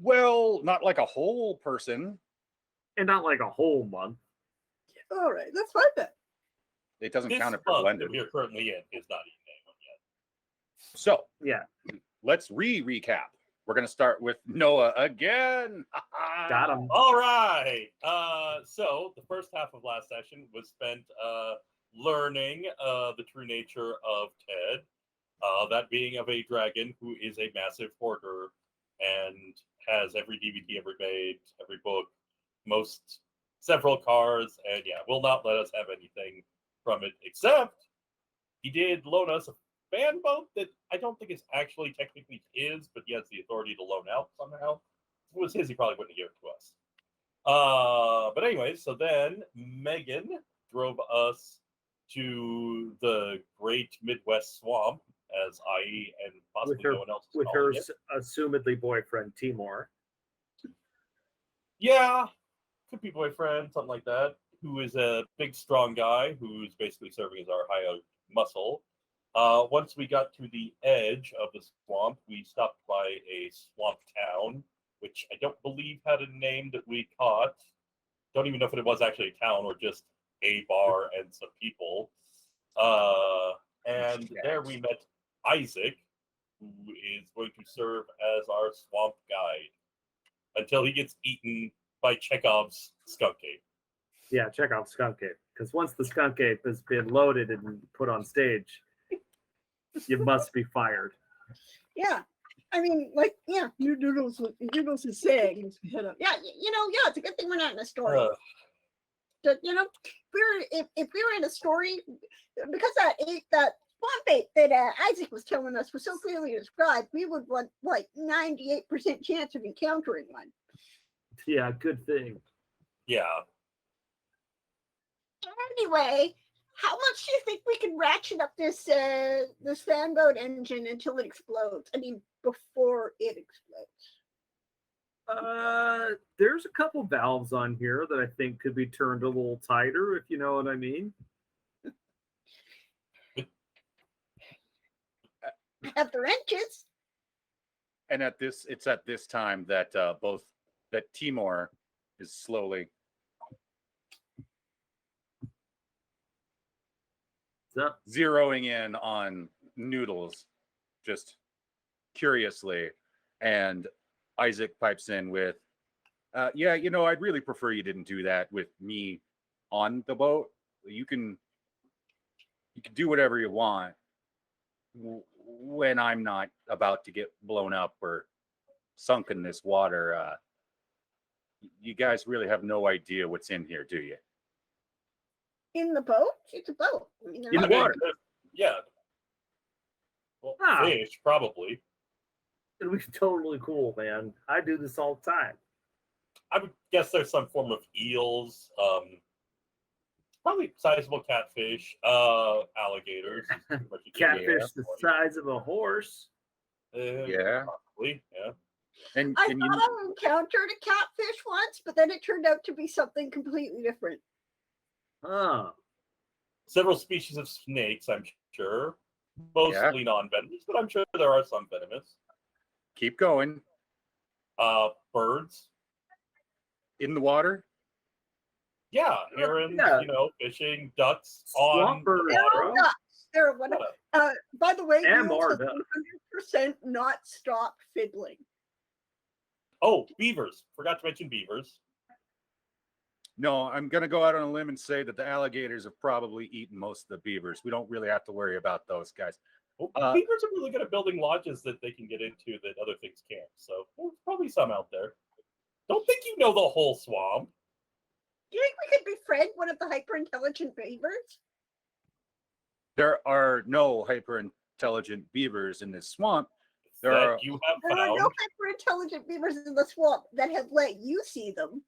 Well, not like a whole person. And not like a whole month. All right, that's fine then. It doesn't This count if they're month blended. that we're currently in is not eating anyone yet. So, Yeah. let's recap. We're going to start with Noah again. Got him. All right. So the first half of last session was spent learning the true nature of Ted. That being of a dragon who is a massive hoarder and has every DVD ever made, every book, several cars, and will not let us have anything from it, except he did loan us a fan boat that I don't think is actually technically his, but he has the authority to loan out somehow. If it was his, he probably wouldn't give it to us. But anyway, so then Megan drove us to the Great Midwest Swamp, as I and possibly no one else is with her calling it. assumedly boyfriend Timor. Yeah, could be boyfriend, something like that, who is a big, strong guy who's basically serving as our high muscle. Once we got to the edge of the swamp, we stopped by a swamp town, which I don't believe had a name that we caught. Don't even know if it was actually a town or just a bar and some people. And there we met Isaac, who is going to serve as our swamp guide until he gets eaten by Chekhov's skunk ape. Yeah, check out Skunk Ape. Because once the Skunk Ape has been loaded and put on stage, you must be fired. Yeah. I mean, like, Noodles is saying, it's a good thing we're not in a story. If we were in a story, because that swamp ape that Isaac was telling us was so clearly described, we would want like 98% chance of encountering one. Yeah, good thing. Yeah. Anyway, how much do you think we can ratchet up this fan boat engine until it explodes? I mean, before it explodes. There's a couple valves on here that I think could be turned a little tighter, if you know what I mean. Have the wrenches. And it's at this time that that Timor is slowly zeroing in on Noodles, just curiously, and Isaac pipes in with, I'd really prefer you didn't do that with me on the boat. You can do whatever you want when I'm not about to get blown up or sunk in this water. You guys really have no idea what's in here, do you? In the boat? It's a boat. I mean, In the water. Yeah. Well, fish, probably. It'll be totally cool, man. I do this all the time. I would guess there's some form of eels, probably sizable catfish, alligators. Catfish the size of a horse. Yeah. Probably, yeah. And I thought I encountered a catfish once, but then it turned out to be something completely different. Several species of snakes, I'm sure. Mostly non-venomous, but I'm sure there are some venomous. Keep going. Birds. In the water? Yeah, herons, fishing, ducks Swamp on the water. There are one. By the way, And you more 100% not stop fiddling. Oh, beavers. Forgot to mention beavers. No, I'm going to go out on a limb and say that the alligators have probably eaten most of the beavers. We don't really have to worry about those guys. Well, beavers are really good at building lodges that they can get into that other things can't. So there's probably some out there. Don't think you know the whole swamp. Do you think we could befriend one of the hyper-intelligent beavers? There are no hyper-intelligent beavers in this swamp. There are no hyper-intelligent beavers in the swamp that have let you see them.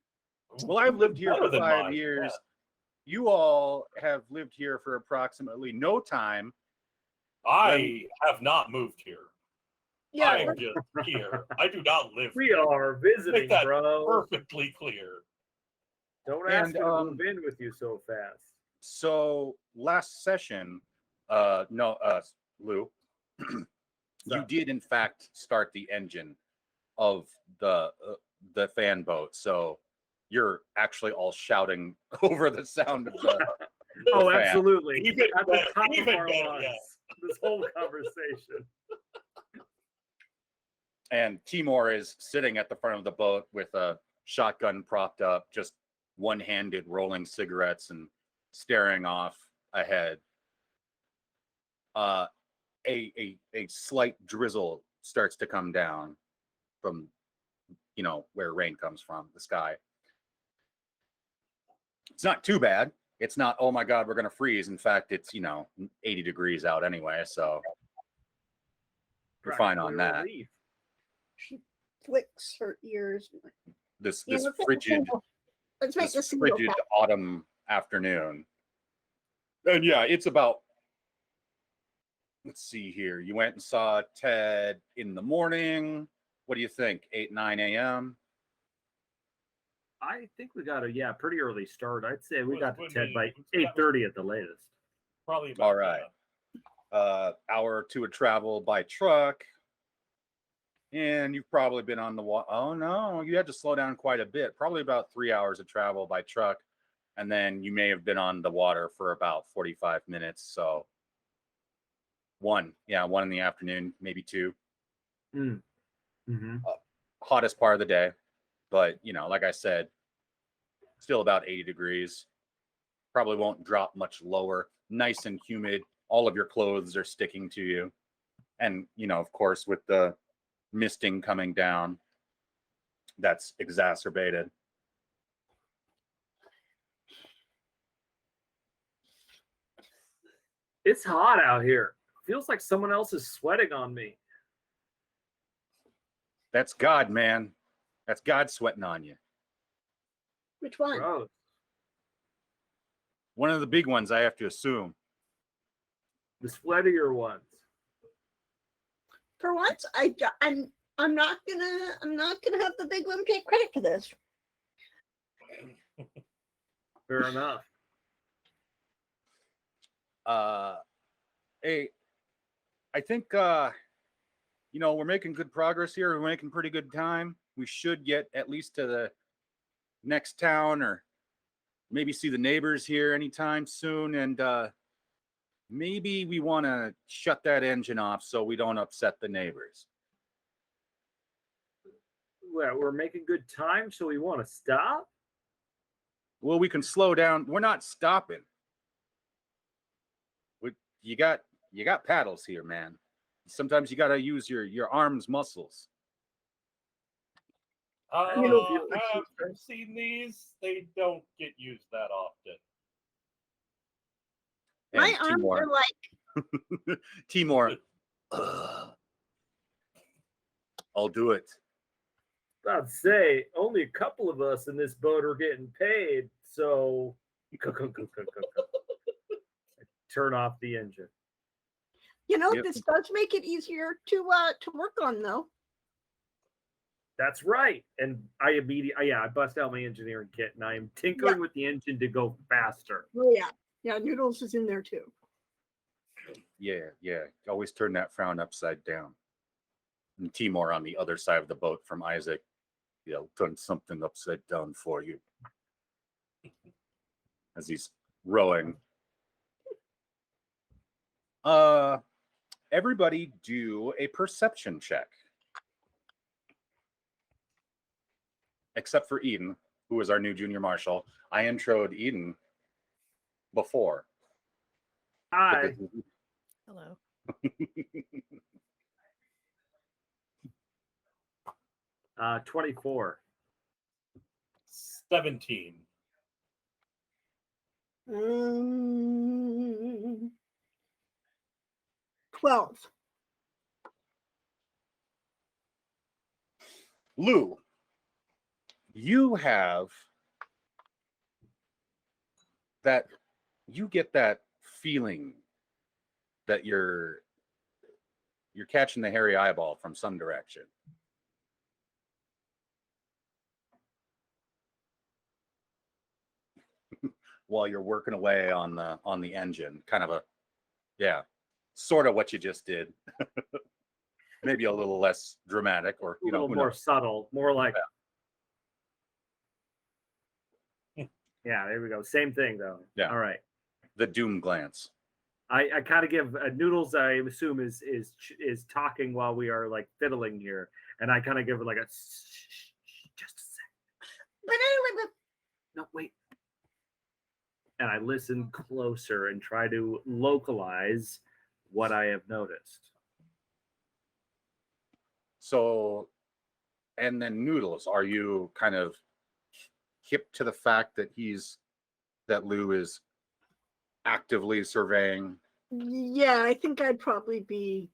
Well, I've lived here for 5 mine, years. Yeah. You all have lived here for approximately no time. I have not moved here. Yeah, I am just here. I do not live We here. are visiting, Make that bro. perfectly clear. Don't ask me to move in with you so fast. So last session, Lou, you did in fact start the engine. of the fan boat, so you're actually all shouting over the sound of the Oh, fan. absolutely. Even At the better, top of even our better, lungs. yeah. This whole conversation. And Timor is sitting at the front of the boat with a shotgun propped up, just one-handed, rolling cigarettes and staring off ahead. A slight drizzle starts to come down from, where rain comes from, the sky. It's not too bad. It's not, oh my God, we're going to freeze. In fact, it's, 80 degrees out anyway. So you're fine on that. Relief. She flicks her ears. This Yeah, this let's make frigid let's make this this single frigid pack. autumn afternoon. And yeah, it's about, let's see here. You went and saw Ted in the morning. What do you think? 8, 9 a.m. I think we got a pretty early start. I'd say we Was got to when Ted we- by that was- 8:30 at the latest. Probably about All right. Hour or two of travel by truck. And you've probably been on the water. Oh no, you had to slow down quite a bit. Probably about 3 hours of travel by truck. And then you may have been on the water for about 45 minutes. So one in the afternoon, maybe 2. Mm-hmm. Hottest part of the day. But, like I said, still about 80 degrees. Probably won't drop much lower. Nice and humid. All of your clothes are sticking to you. And, of course, with the misting coming down, that's exacerbated. It's hot out here. Feels like someone else is sweating on me. That's God, man. That's God sweating on you. Which one? Gross. One of the big ones, I have to assume. The sweatier ones. For once, I'm not gonna have the big one take credit for this. Fair enough. Hey, I think we're making good progress here. We're making pretty good time. We should get at least to the next town, or maybe see the neighbors here anytime soon. And maybe we want to shut that engine off so we don't upset the neighbors. Well, we're making good time, so we want to stop. Well, we can slow down. We're not stopping. You got paddles here, man. Sometimes you got to use your arms muscles. Have You know, you seen these? They don't get used that often. My And arms Timor, are like Timor, I'll do it. I'd say only a couple of us in this boat are getting paid, so turn off the engine. Yep. This does make it easier to work on, though. That's right. And I immediately, I bust out my engineering kit and I am tinkering with the engine to go faster. Oh yeah, Noodles is in there too. Yeah. Always turn that frown upside down. And Timor on the other side of the boat from Isaac. Turn something upside down for you. As he's rowing. Everybody do a perception check. Except for Eden, who is our new junior marshal. I introed Eden before. Hi. Hello. 24. 17. 12. Lou, you have that, you get that feeling that you're catching the hairy eyeball from some direction. While you're working away on the engine, kind of sort of what you just did. maybe a little less dramatic, or A little more subtle, more like. Yeah, there we go. Same thing though. Yeah. All right. the doom glance. I kind of give Noodles. I assume is talking while we are like fiddling here, and I kind of give it like a just a sec. But anyway, No, wait. And I listen closer and try to localize what I have noticed. So, and then Noodles, are you kind of hip to the fact that Lou is actively surveying? yeah, I think I'd probably be.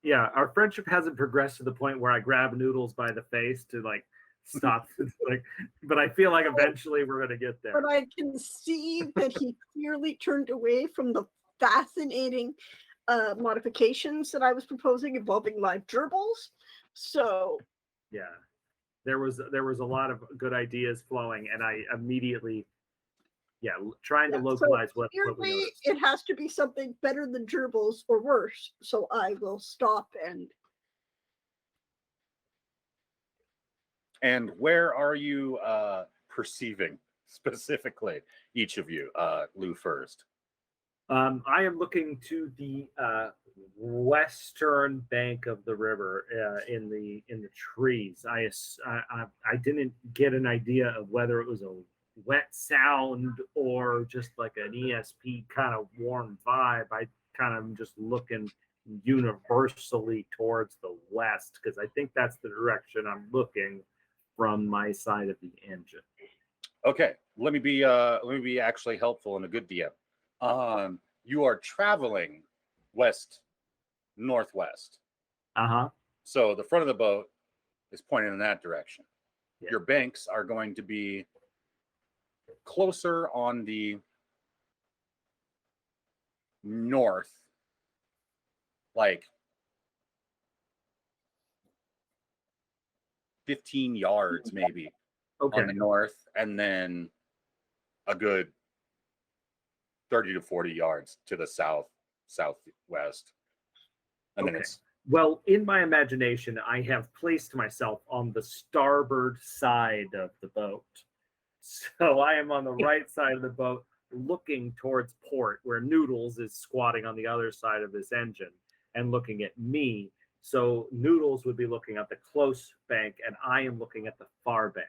Yeah, our friendship hasn't progressed to the point where I grab Noodles by the face to like stop. Like, but I feel like eventually we're gonna get there. But I can see that he clearly turned away from the fascinating modifications that I was proposing involving live gerbils. So Yeah, there was a lot of good ideas flowing, and I immediately, trying to localize what we clearly noticed. it has to be something better than gerbils or worse. So I will stop and. And where are you perceiving specifically, each of you? Lou first. I am looking to the western bank of the river in the trees. I didn't get an idea of whether it was a wet sound or just like an ESP kind of warm vibe. I kind of just looking universally towards the west because I think that's the direction I'm looking from my side of the engine. Okay, let me be actually helpful and a good DM. You are traveling west northwest. Uh-huh. So the front of the boat is pointing in that direction. Yeah. Your banks are going to be closer on the north, like 15 yards maybe Okay. on the north, and then a good 30 to 40 yards to the southwest. And then Okay. it's Well, in my imagination, I have placed myself on the starboard side of the boat. So I am on the right side of the boat looking towards port, where Noodles is squatting on the other side of this engine and looking at me. So Noodles would be looking at the close bank, and I am looking at the far bank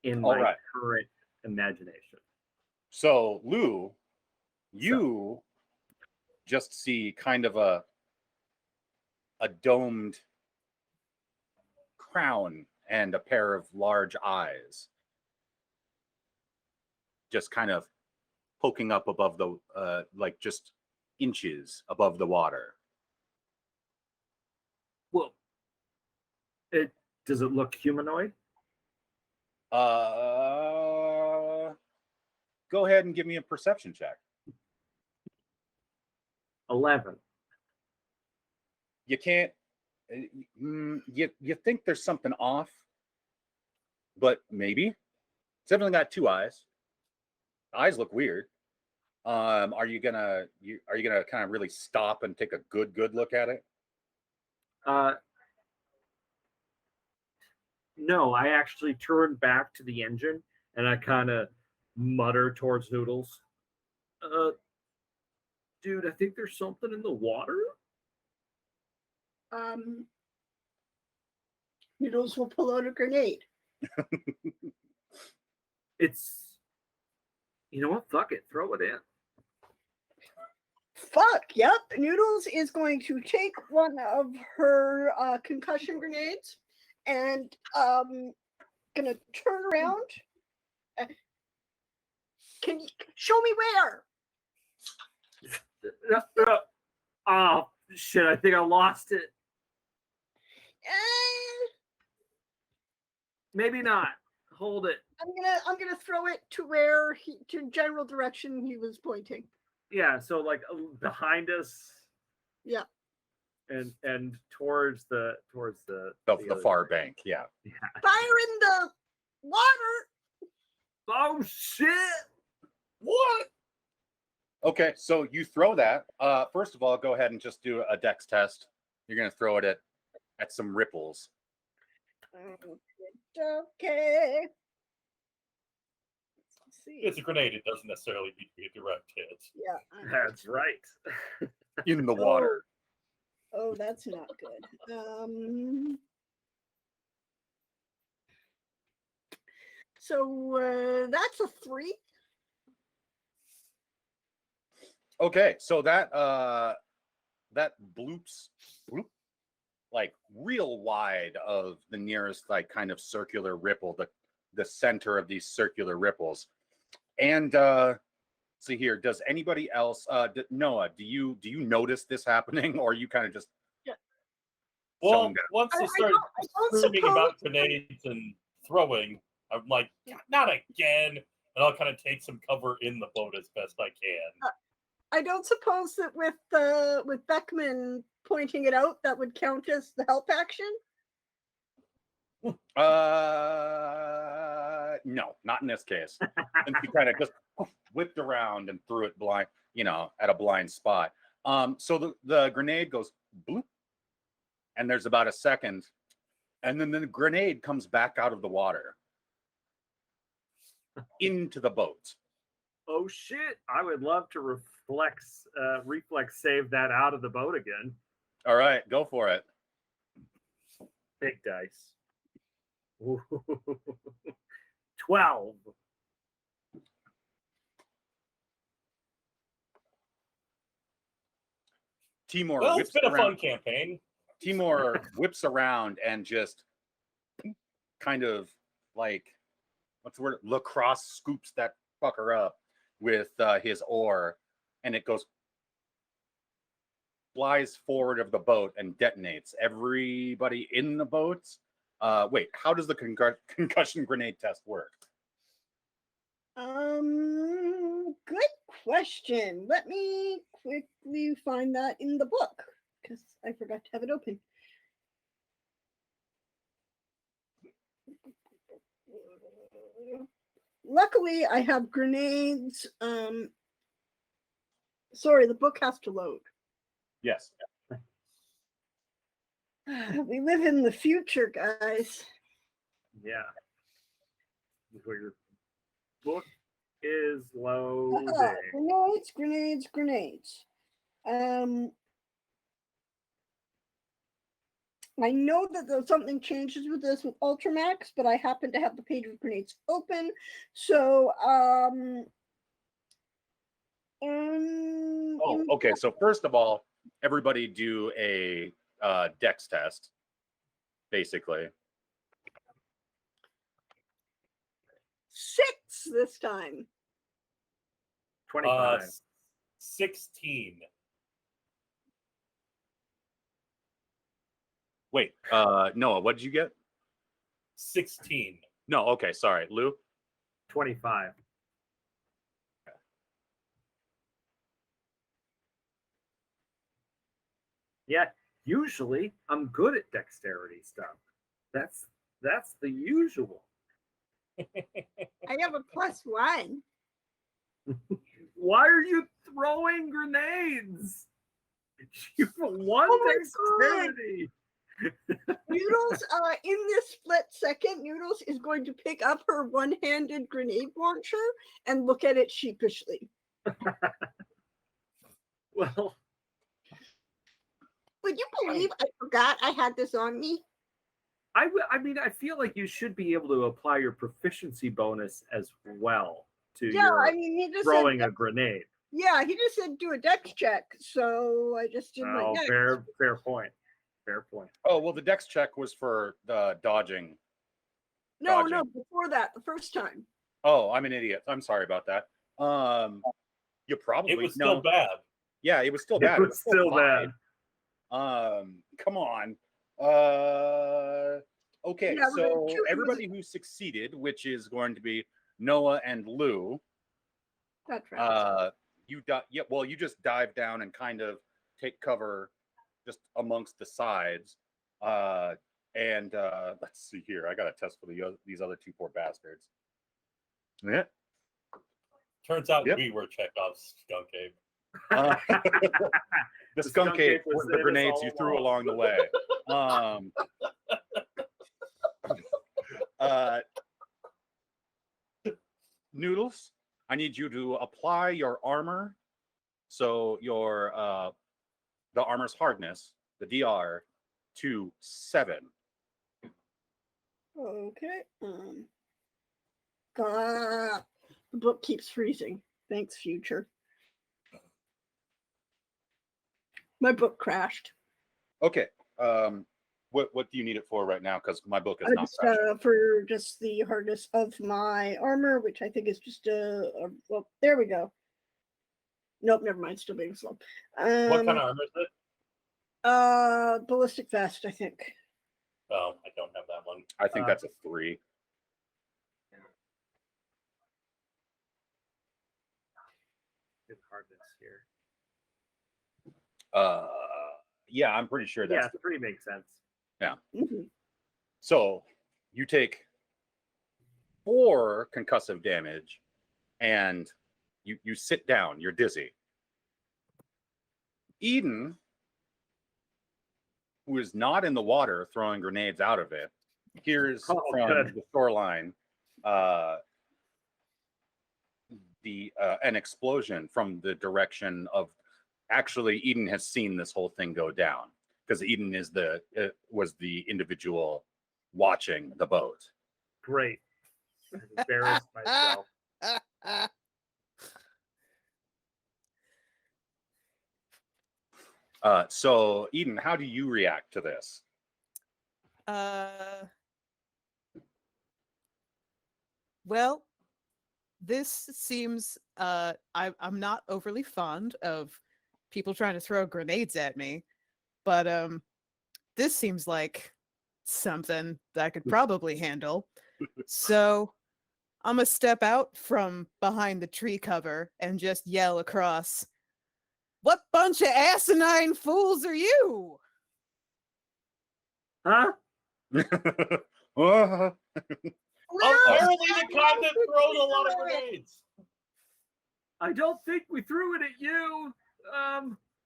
in All my right. current imagination. So Lou, you just see kind of a domed crown and a pair of large eyes just kind of poking up above the like just inches above the water. Well, does it look humanoid? Go ahead and give me a perception check. 11. You can't you think there's something off, but maybe it's definitely got two eyes. The eyes look weird. Are you gonna kind of really stop and take a good look at it? No, I actually turned back to the engine and I kind of mutter towards Noodles. Dude, I think there's something in the water. Noodles will pull out a grenade. It's, you know what? Fuck it. Throw it in. Fuck, yep. Noodles is going to take one of her concussion grenades and gonna turn around. Can you show me where? Oh shit! I think I lost it. Maybe not. Hold it. I'm gonna throw it to where to general direction he was pointing. Yeah, so like behind us. Yeah. And towards the far bank. Yeah. Fire in the water. Oh shit! What? Okay, so you throw that. First of all, go ahead and just do a dex test. You're gonna throw it at some ripples. Okay. Let's see. It's a grenade. It doesn't necessarily need to be a direct hit. Yeah. That's right. In the water. Oh, that's not good. So that's a 3. Okay, so that bloops like real wide of the nearest like kind of circular ripple, the center of these circular ripples. And see here, does anybody else Noah, do you notice this happening, or you kind of just Well, zoned out? once they I start don't screaming suppose- about grenades and throwing, I'm like, not again. And I'll kind of take some cover in the boat as best I can. I don't suppose that with Beckman pointing it out, that would count as the help action. No, not in this case. And he kind of just whipped around and threw it blind, at a blind spot. So the grenade goes bloop, and there's about a second, and then the grenade comes back out of the water into the boat. Oh shit! I would love to reflex save that out of the boat again. All right, go for it. Big dice. Ooh. 12. Timur Well, whips it's been a around. fun campaign. Timur whips around and just kind of like, what's the word? Lacrosse scoops that fucker up with his oar, and it goes, flies forward of the boat and detonates. Everybody in the boat. Wait, how does the concussion grenade test work? Good question. Let me quickly find that in the book because I forgot to have it open. Luckily, I have grenades. Sorry, the book has to load. Yes. We live in the future, guys. Yeah. Your book is loading. Grenades. I know that something changes with this with Ultramax, but I happen to have the page with grenades open. So, Okay. So first of all, everybody do a dex test, basically. 6 this time. 25. 16. Wait, Noah, what did you get? 16. No, okay, sorry. Lou? 25. Yeah, usually I'm good at dexterity stuff. That's the usual. I have a +1. Why are you throwing grenades? You have 1 Oh my dexterity. Noodles, in this split second, Noodles is going to pick up her one-handed grenade launcher and look at it sheepishly. Well, Would you believe I forgot I had this on me? I mean, I feel like you should be able to apply your proficiency bonus as well to your he just throwing said, a grenade. yeah, he just said do a dex check, so I just did my Oh, dex. fair point. Fair point. Oh, well, the dex check was for dodging. No, dodging. before that, the first time. Oh, I'm an idiot. I'm sorry about that. You probably It was still bad. Yeah, it was still bad. It was still bad. Come on. Okay, Yeah, we're gonna so choose everybody who succeeded, which is going to be Noah and Lou, That's right. you just dive down and kind of take cover just amongst the sides. And let's see here. I got a test for these other two poor bastards. Yeah. Turns out Yep. we were Chekhov's skunk ape. Uh, the skunk ape was was the in us grenades all you threw along. along the way. Uh, Noodles, I need you to apply your armor. So your the armor's hardness, the DR, to 7. Okay. The book keeps freezing. Thanks, future. My book crashed. Okay. What do you need it for right now? Because my book is not Just, crashing. for just the hardness of my armor, which I think is just well, there we go. Nope, never mind. Still being slow. What kind of armor is it? Ballistic vest, I think. Oh, I don't have that one. I think that's a 3. Good hardness here. Yeah, I'm pretty sure that's Yeah, 3 makes sense. Mhm. so. You take 4 concussive damage, and you sit down. You're dizzy. Eden, who is not in the water throwing grenades out of it, hears Oh, from good. the shoreline an explosion from the direction of. Actually, Eden has seen this whole thing go down because Eden is was the individual watching the boat. Great. I'm embarrassed myself. So, Eden, how do you react to this? Well, this seems I'm not overly fond of people trying to throw grenades at me, but this seems like something that I could probably handle. So I'm gonna step out from behind the tree cover and just yell across, "What bunch of asinine fools are you?" Huh? Ah, Apparently, the kind that throws a lot of grenades. I don't think we threw it at you.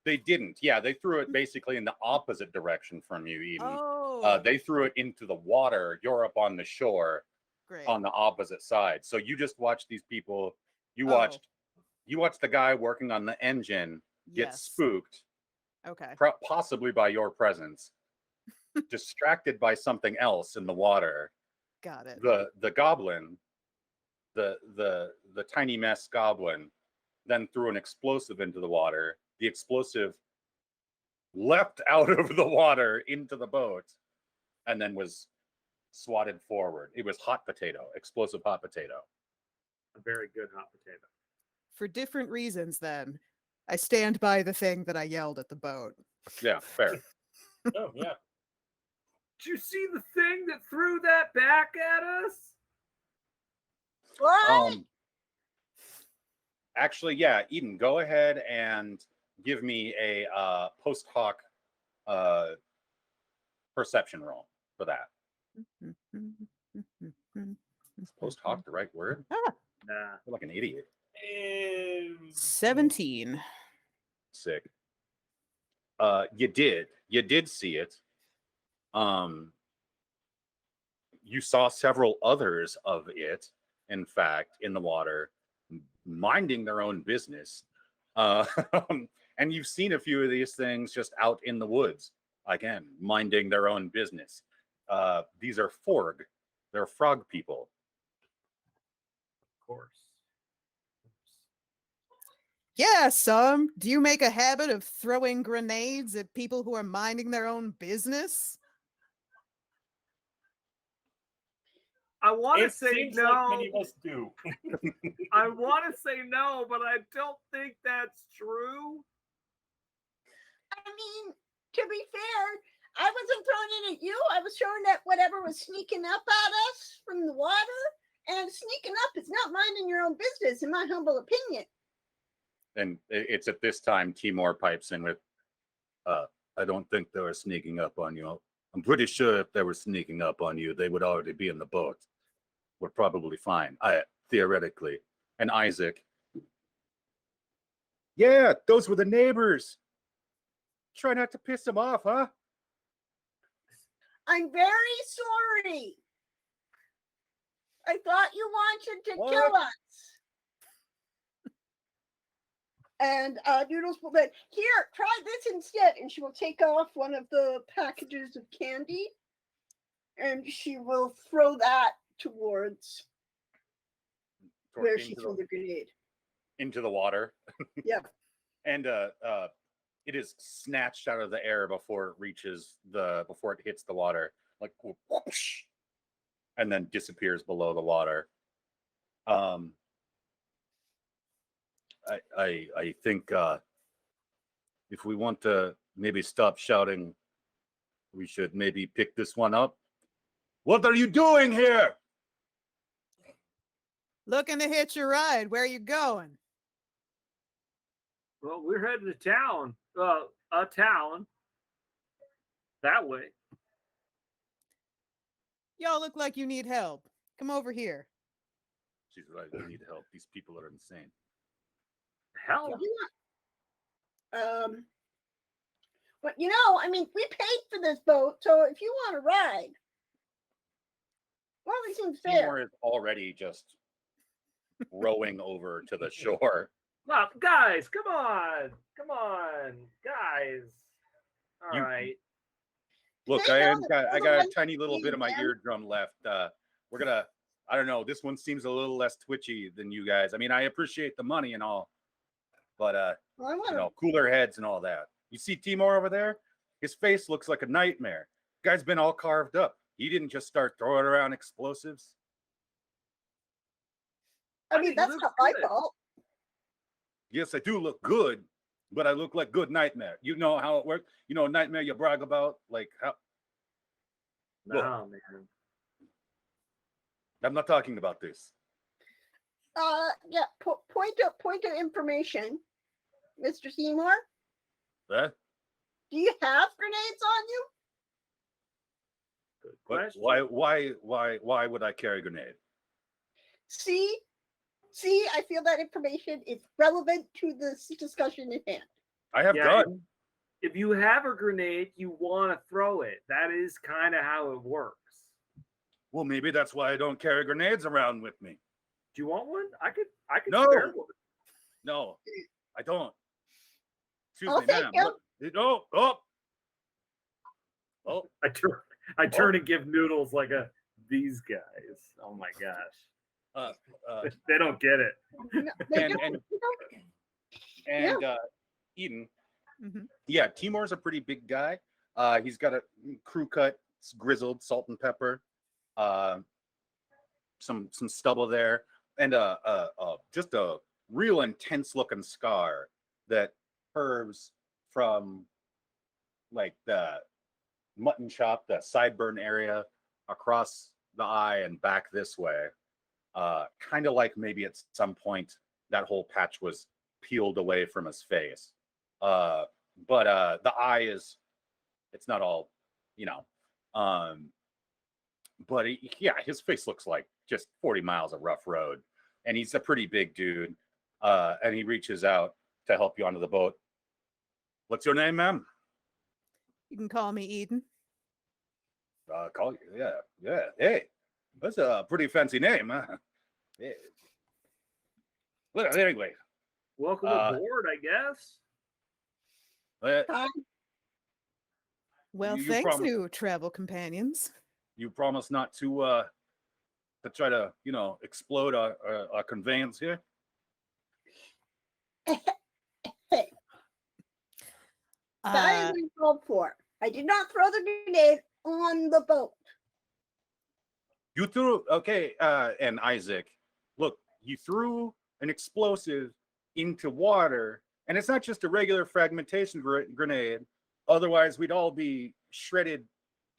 they didn't. Yeah, they threw it basically in the opposite direction from you, Eden. Oh, They threw it into the water. You're up on the shore great. on the opposite side. So you just watched these people. You Oh. watched the guy working on the engine get Yes. spooked, Okay. possibly by your presence, distracted by something else in the water. Got it. The goblin, the tiny mess goblin, then threw an explosive into the water. The explosive leapt out of the water into the boat and then was swatted forward. It was hot potato, explosive hot potato. A very good hot potato. For different reasons, then, I stand by the thing that I yelled at the boat. Yeah, fair. Oh, yeah. Did you see the thing that threw that back at us? What? Actually, yeah, Eden, go ahead and give me a post hoc perception roll for that. Is post hoc the right word? Nah. I feel like an idiot. 17. Sick. You did see it. You saw several others of it, in fact, in the water, minding their own business. And you've seen a few of these things just out in the woods, again, minding their own business. These are Forg. They're frog people. Of course. Yeah, do you make a habit of throwing grenades at people who are minding their own business? I want to It say seems no. like many of us do. I want to say no, but I don't think that's true. I mean, to be fair, I wasn't throwing it at you. I was throwing at whatever was sneaking up at us from the water. And sneaking up is not minding your own business, in my humble opinion. And it's at this time Timor pipes in with, I don't think they were sneaking up on you. I'm pretty sure if they were sneaking up on you, they would already be in the boat. We're probably fine, theoretically. And Isaac, Yeah, those were the neighbors. Try not to piss them off, huh? I'm very sorry. I thought you wanted to kill What? us. And Noodles will then, here, try this instead. And she will take off one of the packages of candy and she will throw that towards where she threw the grenade. Into the water. Yeah. And it is snatched out of the air before it hits the water, like whoosh, and then disappears below the water. I think if we want to maybe stop shouting, we should maybe pick this one up. What are you doing here? Looking to hitch a ride. Where are you going? Well, we're heading to town. A town. That way. Y'all look like you need help. Come over here. She's right. We need help. These people are insane. Hell. But I mean, we paid for this boat, so if you want to ride, well, it seems fair. Seymour is already just rowing over to the shore. Well, guys, come on, guys. All right. Look, They I know got that a otherwise tiny little bit of my man. eardrum left. We're gonna, I don't know. This one seems a little less twitchy than you guys. I mean, I appreciate the money and all, but Well, I want to. cooler heads and all that. You see Timor over there? His face looks like a nightmare. Guy's been all carved up. He didn't just start throwing around explosives. I mean, that's not my fault. Yes, I do look good, but I look like good nightmare. You know how it works. You know, nightmare you brag about, like how. No, man. I'm not talking about this. Yeah. Point of information, Mr. Seymour. Huh? Do you have grenades on you? Good What, question. why would I carry a grenade? See, I feel that information is relevant to this discussion at hand. I have Yeah, gun. If you have a grenade, you want to throw it. That is kind of how it works. Well, maybe that's why I don't carry grenades around with me. Do you want one? I could No. spare one. No, I don't. Excuse Oh, me, thank ma'am. you. Oh, I turn and give Noodles like these guys. Oh my gosh. They don't get it. No, they And- don't, and Eden. Mhm. Yeah, Timor's a pretty big guy. He's got a crew cut, grizzled, salt and pepper, some stubble there, and just a real intense looking scar that curves from like the mutton chop, the sideburn area, across the eye and back this way. Kind of like maybe at some point that whole patch was peeled away from his face. But the eye it's not all, but yeah, his face looks like just 40 miles of rough road, and he's a pretty big dude. And he reaches out to help you onto the boat. What's your name, ma'am? You can call me Eden. Call you. Yeah. Hey, that's a pretty fancy name, huh? Yeah. Well, anyway, Welcome aboard, I guess. uh, Well, You thanks, promised- new travel companions. you promise not to try to explode our conveyance here. that is uncalled for. I did not throw the grenade on the boat. You threw and Isaac, look, you threw an explosive into water, and it's not just a regular fragmentation grenade. Otherwise, we'd all be shredded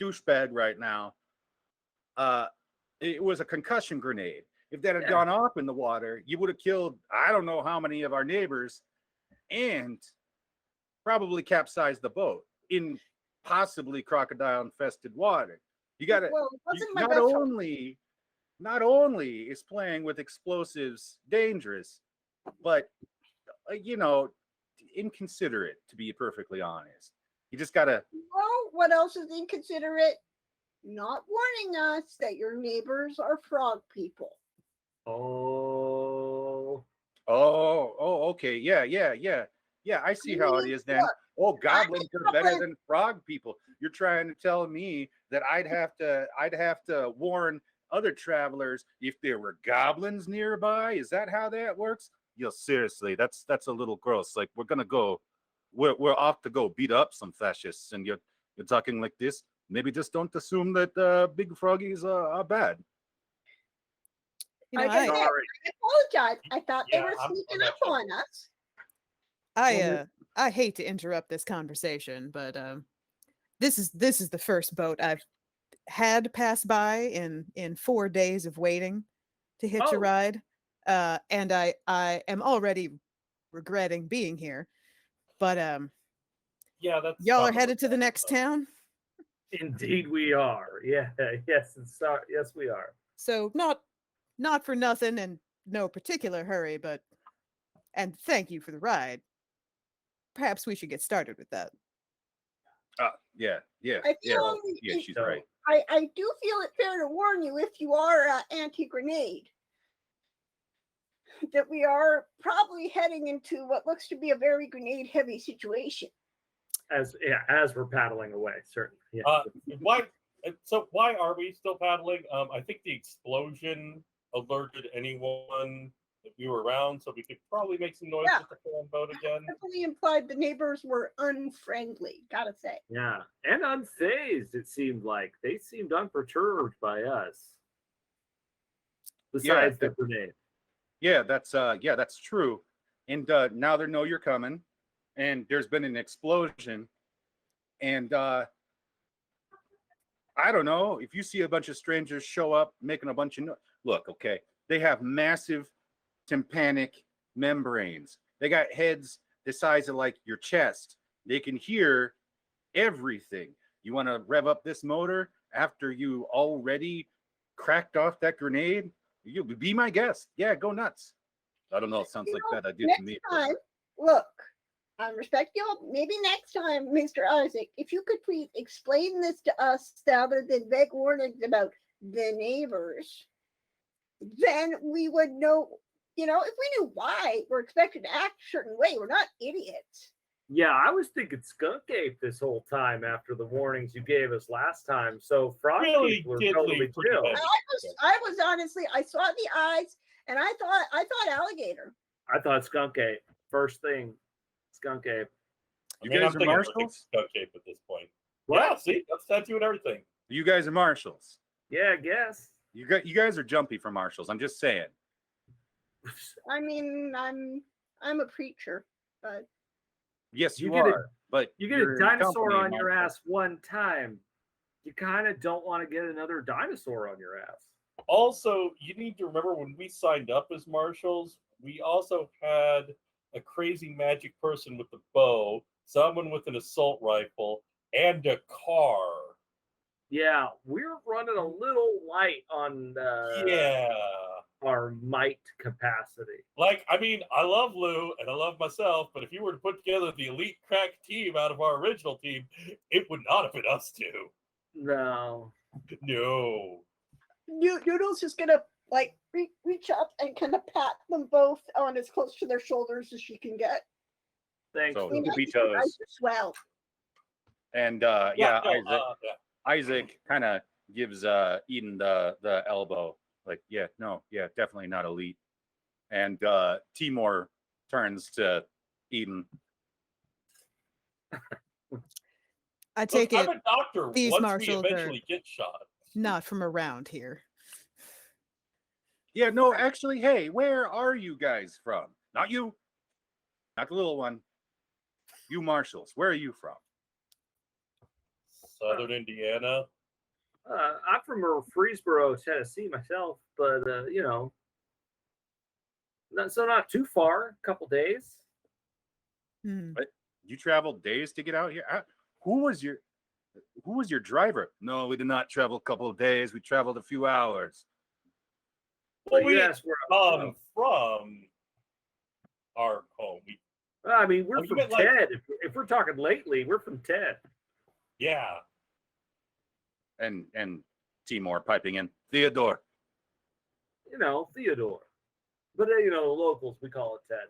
douchebag right now. It was a concussion grenade. If that had gone off in the water, you would have killed I don't know how many of our neighbors, and probably capsized the boat in possibly crocodile-infested water. You got to. Well, it wasn't my Not best hope. only is playing with explosives dangerous, but inconsiderate, to be perfectly honest. You just gotta. Well, what else is inconsiderate? Not warning us that your neighbors are frog people. Oh, Okay, yeah. I see how it is then. Look, Oh, goblins I'm a are better goblin. than frog people. You're trying to tell me that I'd have to warn other travelers if there were goblins nearby? Is that how that works? Yo, seriously, that's a little gross. Like we're off to go beat up some fascists, and you're talking like this. Maybe just don't assume that big froggies are bad. You know, Like I said, sorry. I apologize. I thought they Yeah, were I'm sneaking not up sure. on us. I hate to interrupt this conversation, but this is the first boat I've had pass by in 4 days of waiting to hitch a Oh. ride, and I am already regretting being here. But Yeah, that's y'all are probably headed to the better, next so. town, Indeed, we are. Yeah, yes, yes, we are. so not for nothing and no particular hurry, but and thank you for the ride. Perhaps we should get started with that. Yeah. I Yeah, feel she's So, right. I do feel it fair to warn you if you are anti-grenade that we are probably heading into what looks to be a very grenade-heavy situation. as we're paddling away, certainly. Yeah. Why? So why are we still paddling? I think the explosion alerted anyone that we were around, so we could probably make some noise Yeah. with the foreign boat again. Definitely implied the neighbors were unfriendly. Gotta say. Yeah, and unfazed. It seemed like they seemed unperturbed by us. Besides the grenade. Yeah, that's true. And now they know you're coming, and there's been an explosion, and I don't know if you see a bunch of strangers show up making a bunch of look. Okay, they have massive tympanic membranes. They got heads the size of like your chest. They can hear everything. You want to rev up this motor after you already cracked off that grenade? You be my guest. Yeah, go nuts. I don't know. It sounds like bad idea to Next me. time, look, I respect you. Maybe next time, Mr. Isaac, if you could please explain this to us rather than vague warnings about the neighbors, then we would know, if we knew why we're expected to act a certain way, we're not idiots. Yeah, I was thinking skunk ape this whole time after the warnings you gave us last time. So frog Really people are diddly totally pretty chill. heavy. I was honestly, I saw the eyes and I thought alligator. I thought skunk ape. First thing, skunk ape. You I mean, guys I'm are thinking marshals? skunk ape at this point. What? Yeah, see, that's tattoo and everything. You guys are marshals. Yeah, I guess. You guys are jumpy for marshals. I'm just saying. I mean, I'm a preacher, but Yes, You you, get a- are. But You get you're a in dinosaur company, on your marshal. ass one time. You kind of don't want to get another dinosaur on your ass. Also, you need to remember when we signed up as marshals, we also had a crazy magic person with the bow, someone with an assault rifle, and a car. Yeah, we're running a little light on Yeah. our might capacity. Like, I mean, I love Lou and I love myself, but if you were to put together the elite crack team out of our original team, it would not have been us two. No. No. Noodle's just gonna like reach up and kind of pat them both on as close to their shoulders as she can get. Thanks. So for dip the- each other's. Well, And No, Isaac, Isaac kind of gives Eden the elbow. Like, yeah, no, yeah, definitely not elite. And Timor turns to Eden. I take Look, it I'm a doctor these once we marshals are- eventually get shot. not from around here. Yeah, no, actually, hey, where are you guys from? Not you, not the little one. You marshals, where are you from? Southern Indiana. I'm from Murfreesboro, Tennessee myself, but not too far. A couple days. Hmm. You traveled days to get out here. Who was your driver? No, we did not travel a couple of days. We traveled a few hours. Well, Well, we you asked where I'm from our home. I mean, we're Oh, you from meant like- Ted. If we're talking lately, we're from Ted. Yeah. And Timor piping in. Theodore. You know, Theodore. But locals, we call it Ted.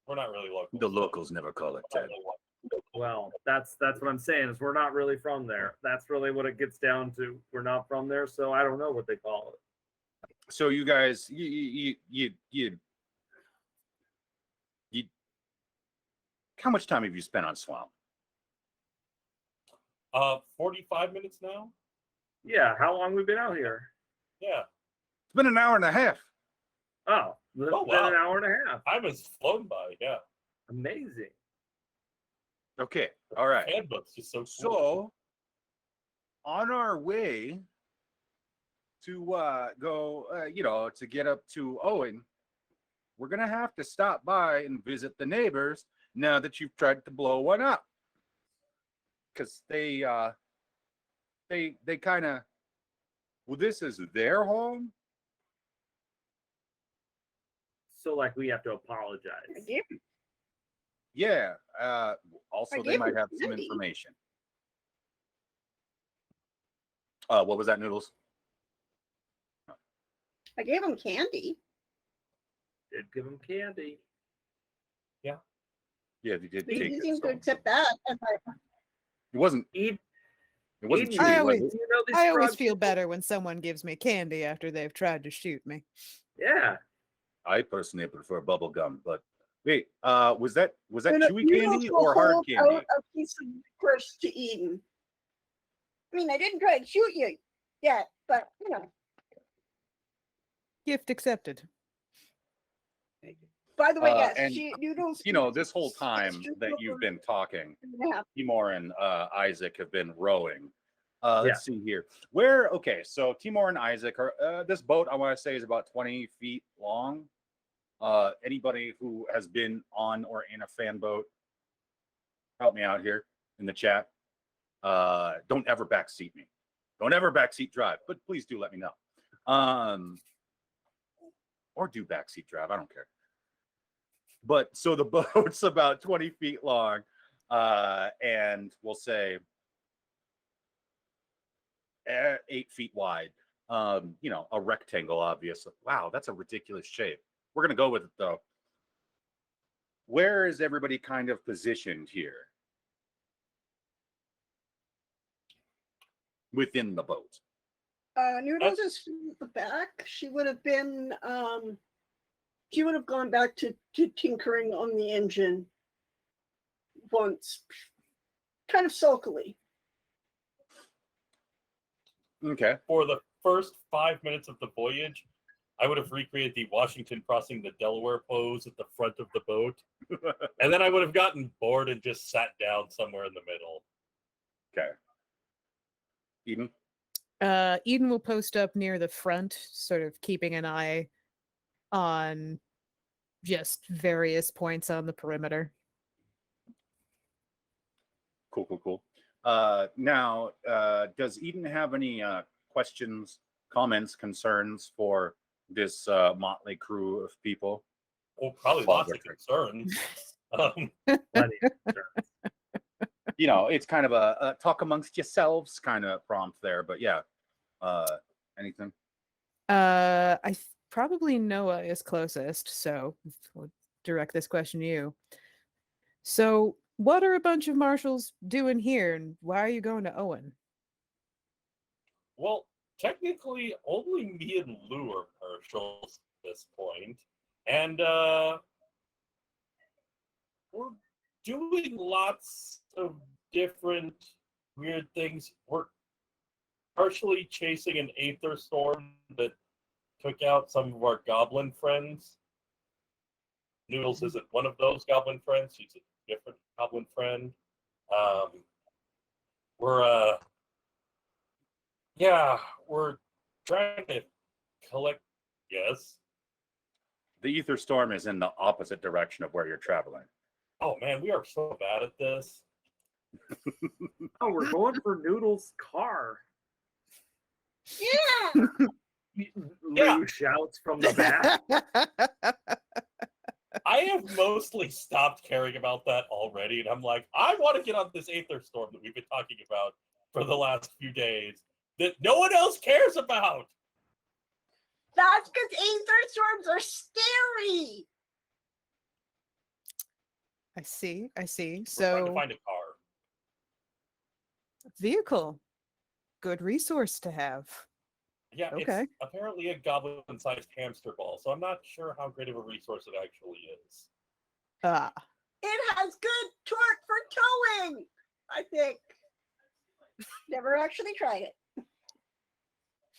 We're not really local. The locals never call it Ted. Well, that's what I'm saying is we're not really from there. That's really what it gets down to. We're not from there, so I don't know what they call it. So you guys, how much time have you spent on Swamp? 45 minutes now? Yeah, how long we been out here? Yeah. It's been an hour and a half. Oh, it's Oh, been wow. an hour and a half. Time has flown by, yeah. Amazing. Okay, all right. Handbook's just so cool. So, on our way to go, to get up to Owen, we're gonna have to stop by and visit the neighbors now that you've tried to blow one up, because they kind of, well, this is their home. So like we have to I apologize. gave, Yeah. Also, I they gave might him have some candy. information. What was that, Noodles? I gave him candy. Did give them candy. Yeah, they did He take it. seemed to So. accept that. And It wasn't. Eat. It wasn't Eden, chewy, I was always- it? You know this I always frog- feel better when someone gives me candy after they've tried to shoot me. Yeah. I personally prefer bubble gum, but wait, was that And chewy you candy will or hard hold candy? out a piece of licorice to Eden. I mean, I didn't try to shoot you yet, but Gift accepted. By the way, yes, and, Noodles. This whole time extra that you've been talking, Yeah. Timor and Isaac have been rowing. Yeah. Let's see here. Okay, so Timor and Isaac are, this boat, I want to say, is about 20 feet long. Anybody who has been on or in a fan boat, help me out here in the chat. Don't ever backseat me. Don't ever backseat drive, but please do let me know. Or do backseat drive, I don't care. But so the boat's about 20 feet long, and we'll say 8 feet wide. A rectangle, obviously. Wow, that's a ridiculous shape. We're gonna go with it though. Where is everybody kind of positioned here within the boat? Noodles is from the back. She would have been. She would have gone back to tinkering on the engine once, kind of sulkily. Okay. For the first 5 minutes of the voyage, I would have recreated the Washington crossing the Delaware pose at the front of the boat. And then I would have gotten bored and just sat down somewhere in the middle. Okay. Eden. Eden will post up near the front, sort of keeping an eye on just various points on the perimeter. Cool. Now, does Eden have any questions, comments, concerns for this motley crew of people? Well, probably lots of concerns. Plenty of concerns. It's kind of a talk amongst yourselves kind of prompt there, but yeah. Anything? Probably Noah is closest, so we'll direct this question to you. So, what are a bunch of marshals doing here, and why are you going to Owen? Well, technically, only me and Lou are marshals at this point. And we're doing lots of different weird things. We're partially chasing an aether storm that took out some of our goblin friends. Noodles isn't one of those goblin friends. She's a different goblin friend. We're trying to collect. Yes. The ether storm is in the opposite direction of where you're traveling. Oh man, we are so bad at this. Oh, we're going for Noodles' car. Yeah. Lou shouts from the back. I have mostly stopped caring about that already, and I'm like, I want to get on this Aether Storm that we've been talking about for the last few days that no one else cares about. That's because aether storms are scary. I see. We're trying to So, find a car. vehicle, good resource to have. Yeah, Okay. it's apparently a goblin-sized hamster ball, so I'm not sure how great of a resource it actually is. Ah, It has good torque for towing, I think. Never actually tried it.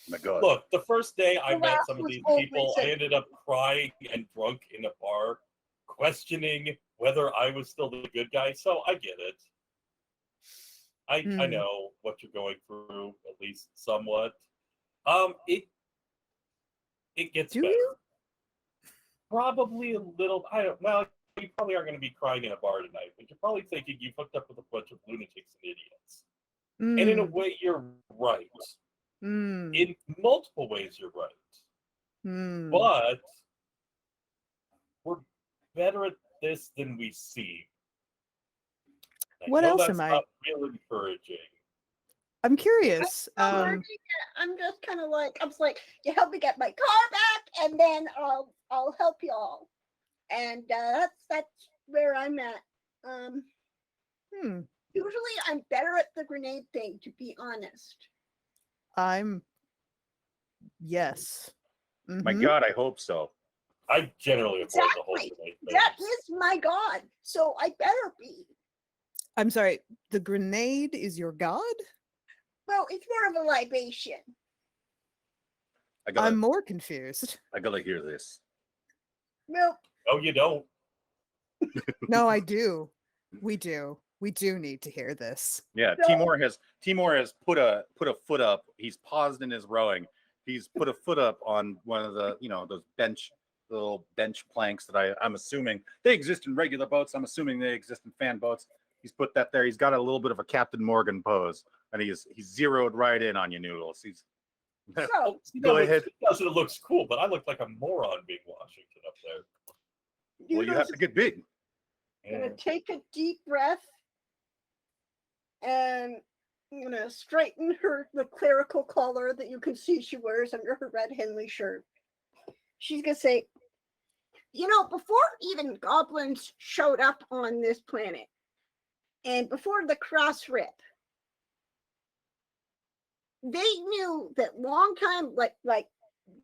My God. Look, the first day I The met last some of was these old people, I recent. ended up crying and drunk in a bar, questioning whether I was still the good guy, so I get it. I Hmm. know what you're going through, at least somewhat. It gets do better. you? Probably a little. I don't. Well, you probably aren't going to be crying in a bar tonight, but you're probably thinking you hooked up with a bunch of lunatics and idiots. And in a Mm, way, you're right. mm, In multiple ways, you're right. mm. But we're better at this than we seem. I What know else that's am I? not real encouraging. I'm curious. I'm just kind of like, I was like, you help me get my car back, and then I'll help you all. And that's where I'm at. Hmm, Usually I'm better at the grenade thing, to be honest. I'm yes. My Mhm. God, I hope so. I generally avoid the whole Exactly. grenade That thing. is my god, so I better be. I'm sorry. The grenade is your god? Well, it's more of a libation. I'm more confused. I gotta hear this. Well, Oh, you don't. No, I do. We do. We do need to hear this. Yeah, So- Timur has put a foot up. He's paused in his rowing. He's put a foot up on one of the those little bench planks that I'm assuming they exist in regular boats. I'm assuming they exist in fan boats. He's put that there. He's got a little bit of a Captain Morgan pose, and he's zeroed right in on you, Noodles. He's so Go ahead. It looks cool, but I look like a moron being Washington up there. Well, you have to get big. gonna take a deep breath, and I'm gonna straighten the clerical collar that you can see she wears under her red Henley shirt. She's gonna say, before even goblins showed up on this planet, and before the cross rip, they knew that long time, like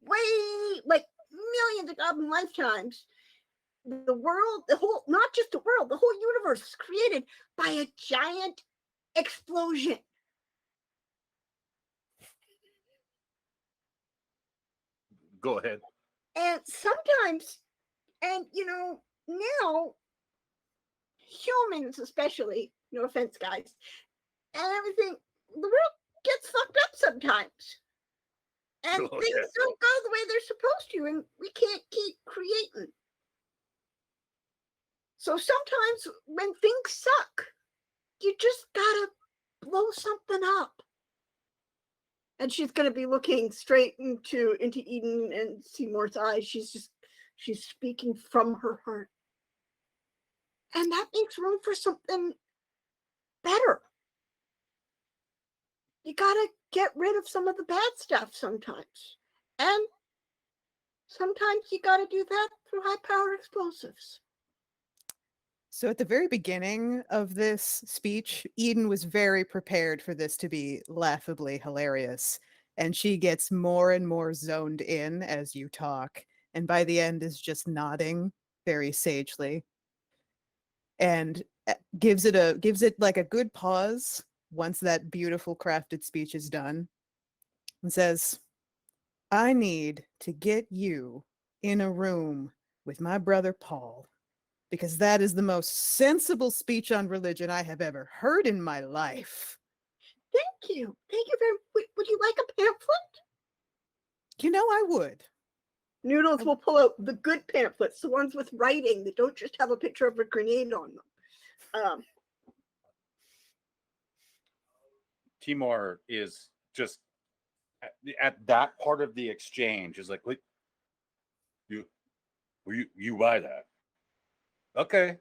way, like millions of goblin lifetimes, the world, not just the world, the whole universe was created by a giant explosion. Go ahead. And sometimes, and now humans especially, no offense guys, and everything, the world gets fucked up sometimes. And Oh, things yeah. don't go the way they're supposed to, and we can't keep creating. So sometimes when things suck, you just gotta blow something up. And she's gonna be looking straight into Eden and Seymour's eyes. She's speaking from her heart. And that makes room for something better. You gotta get rid of some of the bad stuff sometimes. And sometimes you gotta do that through high-powered explosives. So at the very beginning of this speech, Eden was very prepared for this to be laughably hilarious. And she gets more and more zoned in as you talk. And by the end is just nodding very sagely. And gives it like a good pause once that beautiful crafted speech is done. And says, I need to get you in a room with my brother Paul, because that is the most sensible speech on religion I have ever heard in my life. Thank you. Thank you very much. Would you like a pamphlet? I would. Noodles will pull out the good pamphlets, the ones with writing that don't just have a picture of a grenade on them. Timur is just at that part of the exchange is like, wait, you buy that? Okay.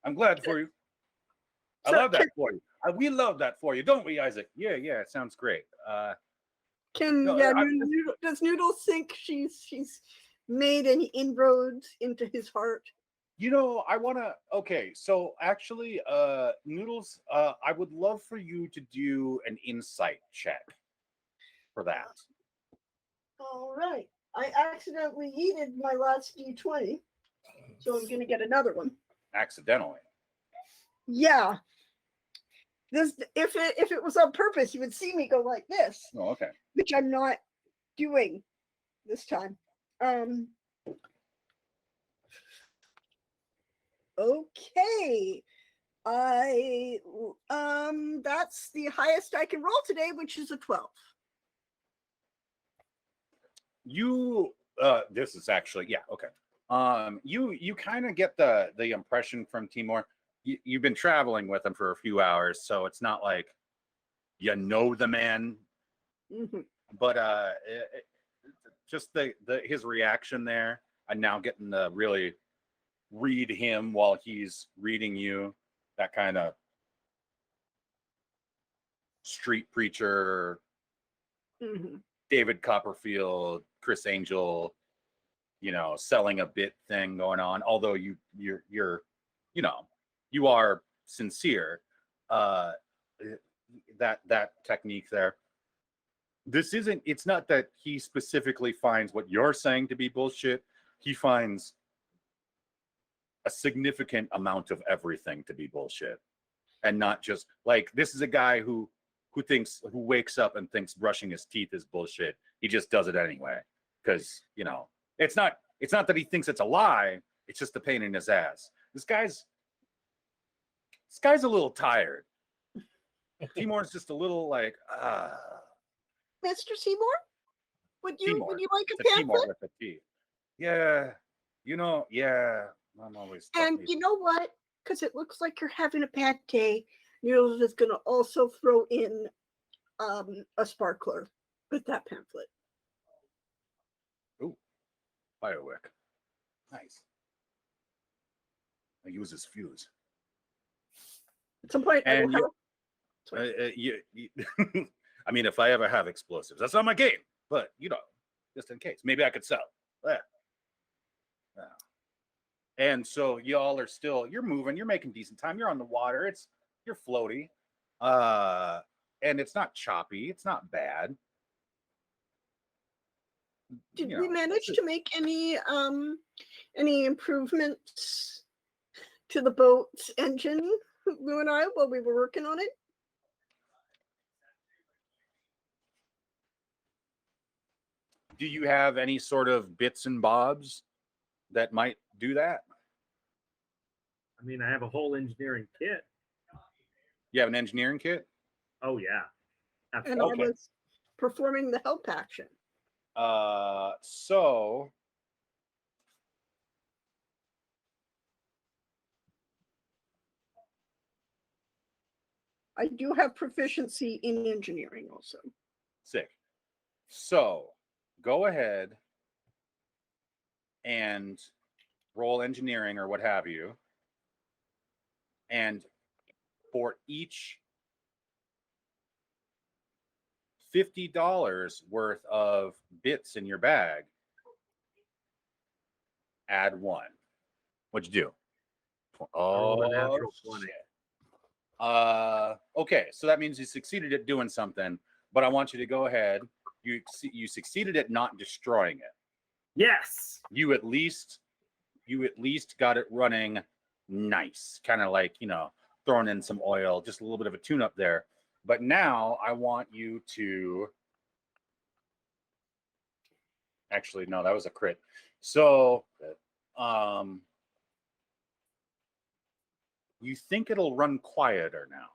I'm glad for you. I So love that for you. We love that for you, don't we, Isaac? Yeah, it sounds great. No, Does Noodles think she's made any inroads into his heart? I want to. Okay, so actually, Noodles, I would love for you to do an insight check for that. All right. I accidentally yeeted my last D20, so I'm gonna get another one. Accidentally. Yeah. This if it was on purpose, you would see me go like this, Oh, okay. which I'm not doing this time. Okay. That's the highest I can roll today, which is a 12. This is actually, yeah, okay. You kind of get the impression from Timur. You've been traveling with him for a few hours, so it's not like you know the man. Mhm. But just his reaction there, and now getting to really read him while he's reading you, that kind of street preacher, Mhm. David Copperfield, Chris Angel, selling a bit thing going on. Although you're you are sincere. That technique there. It's not that he specifically finds what you're saying to be bullshit. He finds a significant amount of everything to be bullshit, and not just like, this is a guy who wakes up and thinks brushing his teeth is bullshit. He just does it anyway because it's not that he thinks it's a lie. It's just a pain in his ass. This guy's a little tired. Timur's just a little like, Mr. Seymour, would you Timur. like a It's a Timur pamphlet? with a T. Yeah, yeah. I'm always. And you know what? Because it looks like you're having a bad day, Noodles is going to also throw in a sparkler with that pamphlet. Ooh, firework. Nice. I use his fuse. At some point, I will And I mean, if I ever have explosives, that's not my game. But just in case, maybe I could sell. Yeah. And so y'all are you're moving, you're making decent time. You're on the water. You're floaty. And it's not choppy. It's not bad. Did we manage to make any improvements to the boat's engine, Lou and I, while we were working on it? Do you have any sort of bits and bobs that might do that? I mean, I have a whole engineering kit. You have an engineering kit? Oh yeah. And Absolutely. I was performing the help action. So I do have proficiency in engineering also. sick. So go ahead and roll engineering or what have you. And for each $50 worth of bits in your bag, add 1. What'd you do? rolled a natural 20. Shit. Okay, so that means you succeeded at doing something, but I want you to go ahead. You succeeded at not destroying it. Yes. You at least got it running nice, kind of like, throwing in some oil, just a little bit of a tune-up there. But now I want you to actually, no, that was a crit. So you think it'll run quieter now?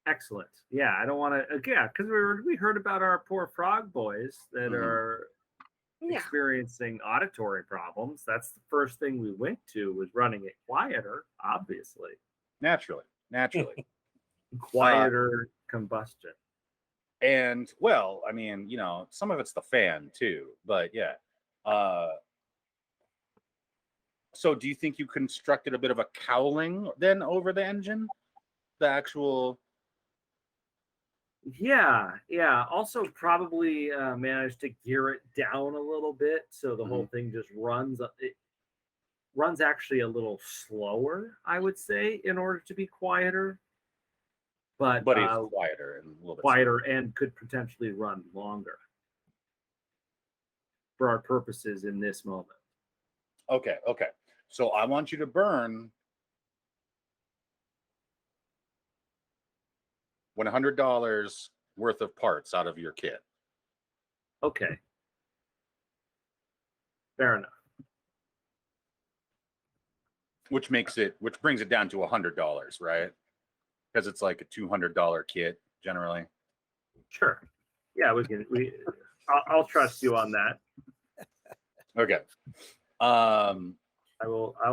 Excellent. Yeah, I don't want to. Yeah, because we heard about our poor frog boys that are experiencing auditory problems. That's the first thing we went to, was running it quieter, obviously. Naturally. Quieter combustion. And well, I mean, some of it's the fan too, but yeah. So do you think you constructed a bit of a cowling then over the engine? The actual. Yeah. Also, probably managed to gear it down a little bit so the whole thing just runs. It runs actually a little slower, I would say, in order to be quieter. But it's quieter and a little bit quieter and could potentially run longer for our purposes in this moment. Okay. So I want you to burn $100 worth of parts out of your kit. Okay. Fair enough. Which brings it down to $100, right? Because it's like a $200 kit generally. Sure. Yeah, I'll trust you on that. Okay. I'll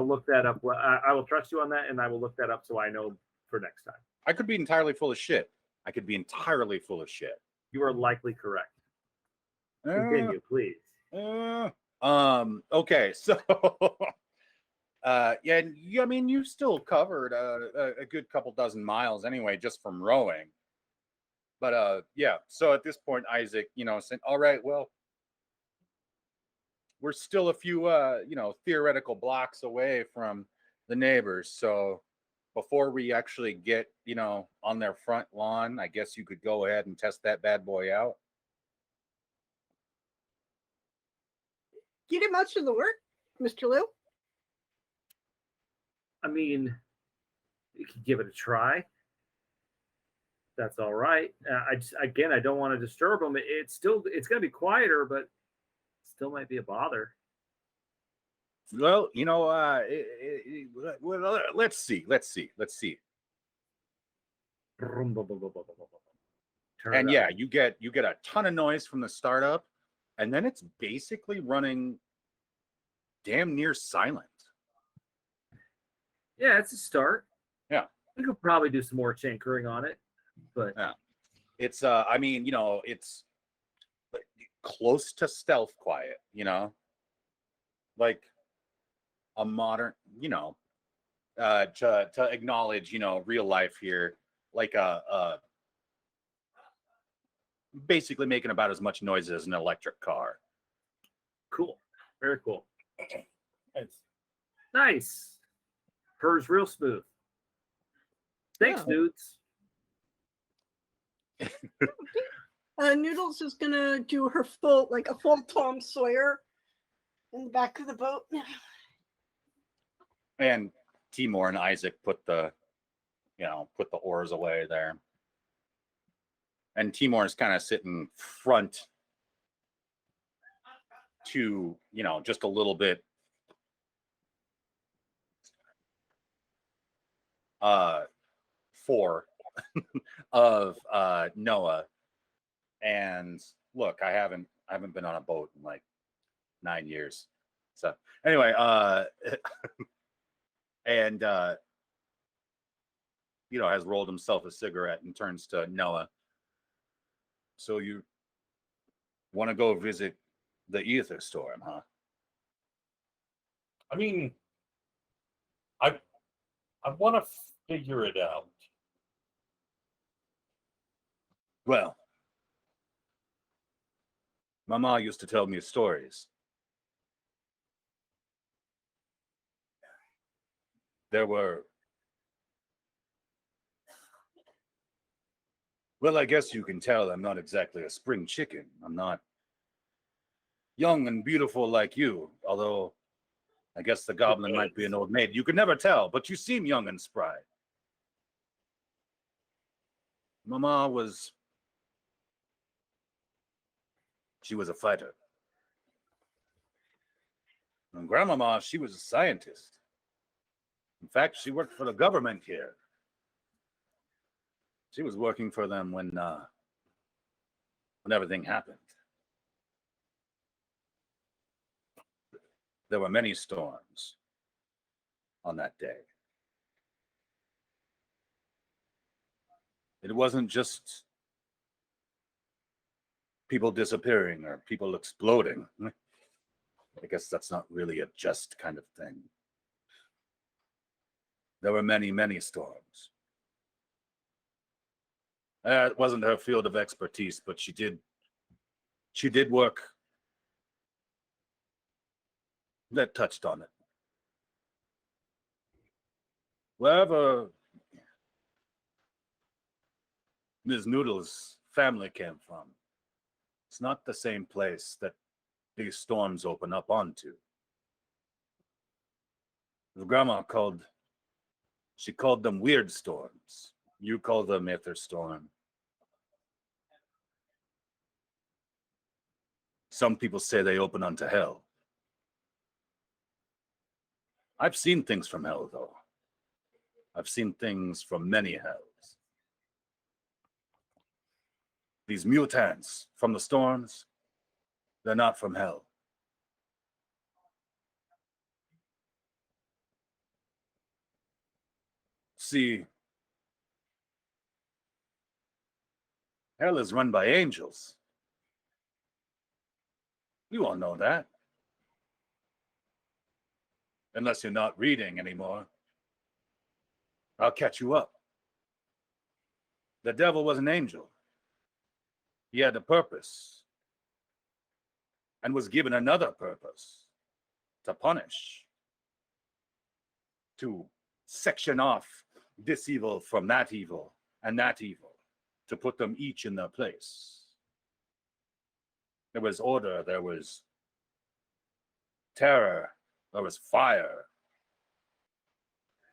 look that up. I will trust you on that, and I will look that up so I know for next time. I could be entirely full of shit. You are likely correct. Continue, please. Okay, so yeah, I mean, you still covered a good couple dozen miles anyway, just from rowing. But yeah, so at this point, Isaac, saying, all right, well, we're still a few theoretical blocks away from the neighbors. So before we actually get, on their front lawn, I guess you could go ahead and test that bad boy out. You did most of the work, Mr. Liu. I mean, you could give it a try. That's all right. I don't want to disturb them. It's going to be quieter, but still might be a bother. Well, let's see. And yeah, you get a ton of noise from the startup, and then it's basically running damn near silent. Yeah, it's a start. Yeah. We could probably do some more tinkering on it, but yeah. It's I mean, it's close to stealth quiet, like a modern, to acknowledge, real life here, like basically making about as much noise as an electric car. Cool. Very cool. Nice. Hers real smooth. Thanks, dudes. Noodles is gonna do her full Tom Sawyer in the back of the boat. And Timur and Isaac put the oars away there. And Timur is kind of sitting front to, just a little bit four of Noah. And look, I haven't been on a boat in like 9 years. So anyway, and has rolled himself a cigarette and turns to Noah. So you want to go visit the ether storm, huh? I mean, I want to figure it out. Well, Mama used to tell me stories. There were, well, I guess you can tell I'm not exactly a spring chicken. I'm not young and beautiful like you, although I guess the goblin might be an old maid. You could never tell, but you seem young and spry. Mama she was a fighter. And Grandmama, she was a scientist. In fact, she worked for the government here. She was working for them when everything happened. There were many storms on that day. It wasn't just people disappearing or people exploding. I guess that's not really a just kind of thing. There were many, many storms. It wasn't her field of expertise, but she did work that touched on it. Wherever Ms. Noodle's family came from, it's not the same place that these storms open up onto. The grandma called them weird storms. You call them Aether Storm. Some people say they open onto hell. I've seen things from hell, though. I've seen things from many hells. These mutants from the storms, they're not from hell. See, hell is run by angels. You all know that. Unless you're not reading anymore. I'll catch you up. The devil was an angel. He had a purpose and was given another purpose: to punish, to section off this evil from that evil and that evil, to put them each in their place. There was order, there was terror, there was fire.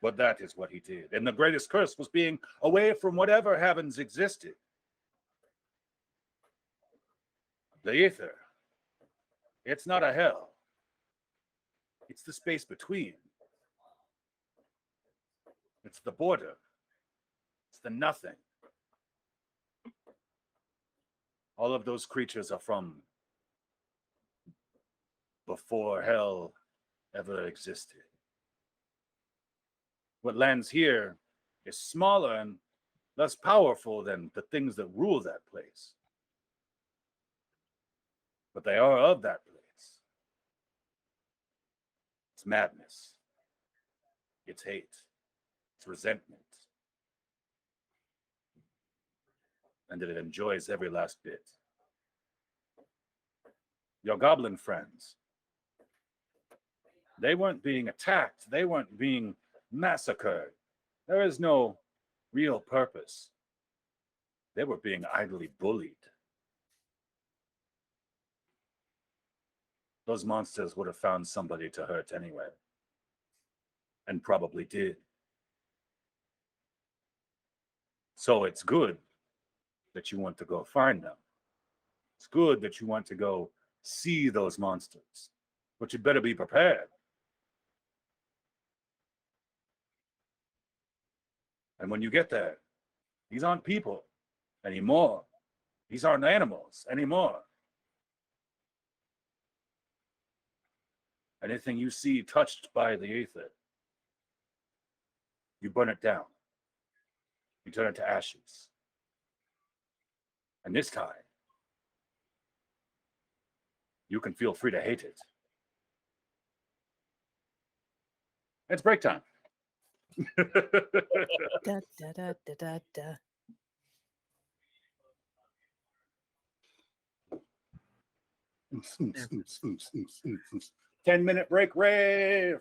But that is what he did. And the greatest curse was being away from whatever heavens existed. The ether, it's not a hell. It's the space between. It's the border. It's the nothing. All of those creatures are from before hell ever existed. What lands here is smaller and less powerful than the things that rule that place. But they are of that place. It's madness. It's hate. It's resentment. And it enjoys every last bit. Your goblin friends, they weren't being attacked. They weren't being massacred. There is no real purpose. They were being idly bullied. Those monsters would have found somebody to hurt anyway. And probably did. So it's good that you want to go find them. It's good that you want to go see those monsters. But you better be prepared. And when you get there, these aren't people anymore. These aren't animals anymore. Anything you see touched by the ether, you burn it down. You turn it to ashes. And this time, you can feel free to hate it. It's break time. Da, da, da, da, da, da. 10-minute break rave.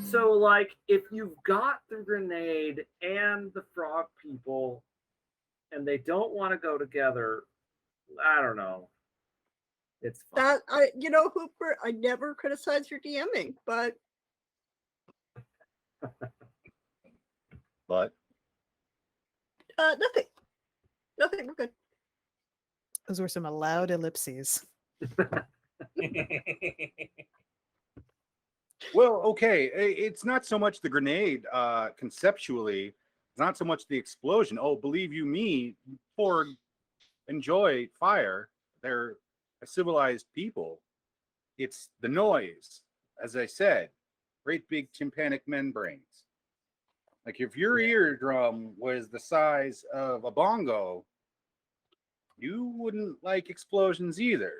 So, like, if you've got the grenade and the frog people, and they don't want to go together, I don't know. It's fine. That Hooper, I never criticize your DMing, but But nothing. Nothing, we're good. Those were some loud ellipses. well, okay, it's not so much the grenade conceptually, it's not so much the explosion. Oh, believe you me, Ford enjoy fire. They're a civilized people. It's the noise, as I said, great big tympanic membranes. Like if your eardrum was the size of a bongo, you wouldn't like explosions either.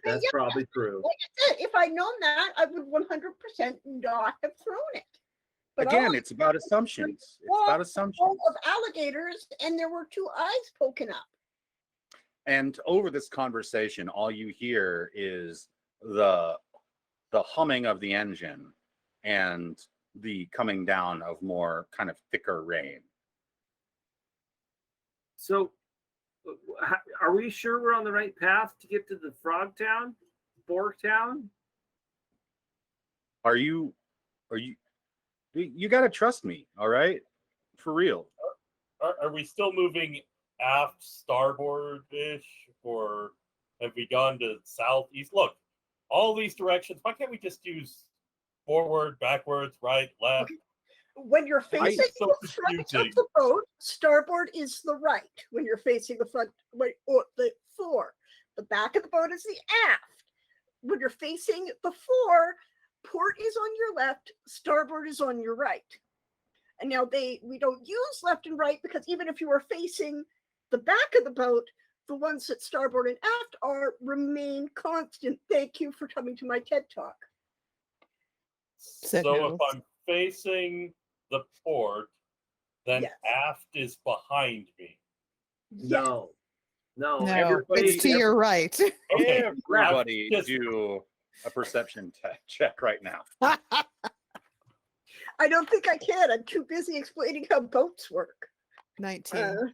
That's probably true. Like I said, if I'd known that, I would 100% not have thrown it. But Again, it's about assumptions. It's about assumptions. Full of alligators, and there were 2 eyes poking up. And over this conversation, all you hear is the humming of the engine and the coming down of more kind of thicker rain. So, are we sure we're on the right path to get to the Frog Town, Borg Town? Are you? You got to trust me, all right? For real. Are we still moving aft starboard-ish, or have we gone to southeast? Look, all these directions. Why can't we just use forward, backwards, right, left? When you're facing so the front of confusing. the boat, starboard is the right. When you're facing the front, or the fore, the back of the boat is the aft. When you're facing the fore, port is on your left, starboard is on your right. And now we don't use left and right because even if you are facing the back of the boat, the ones that starboard and aft remain constant. Thank you for coming to my TED Talk. Said So Noodles. if I'm facing the port, then Yes. aft is behind me. Yes. No. No, Everybody, it's to your right. Okay, Everybody just- do a perception check right now. I don't think I can. I'm too busy explaining how boats work. 19.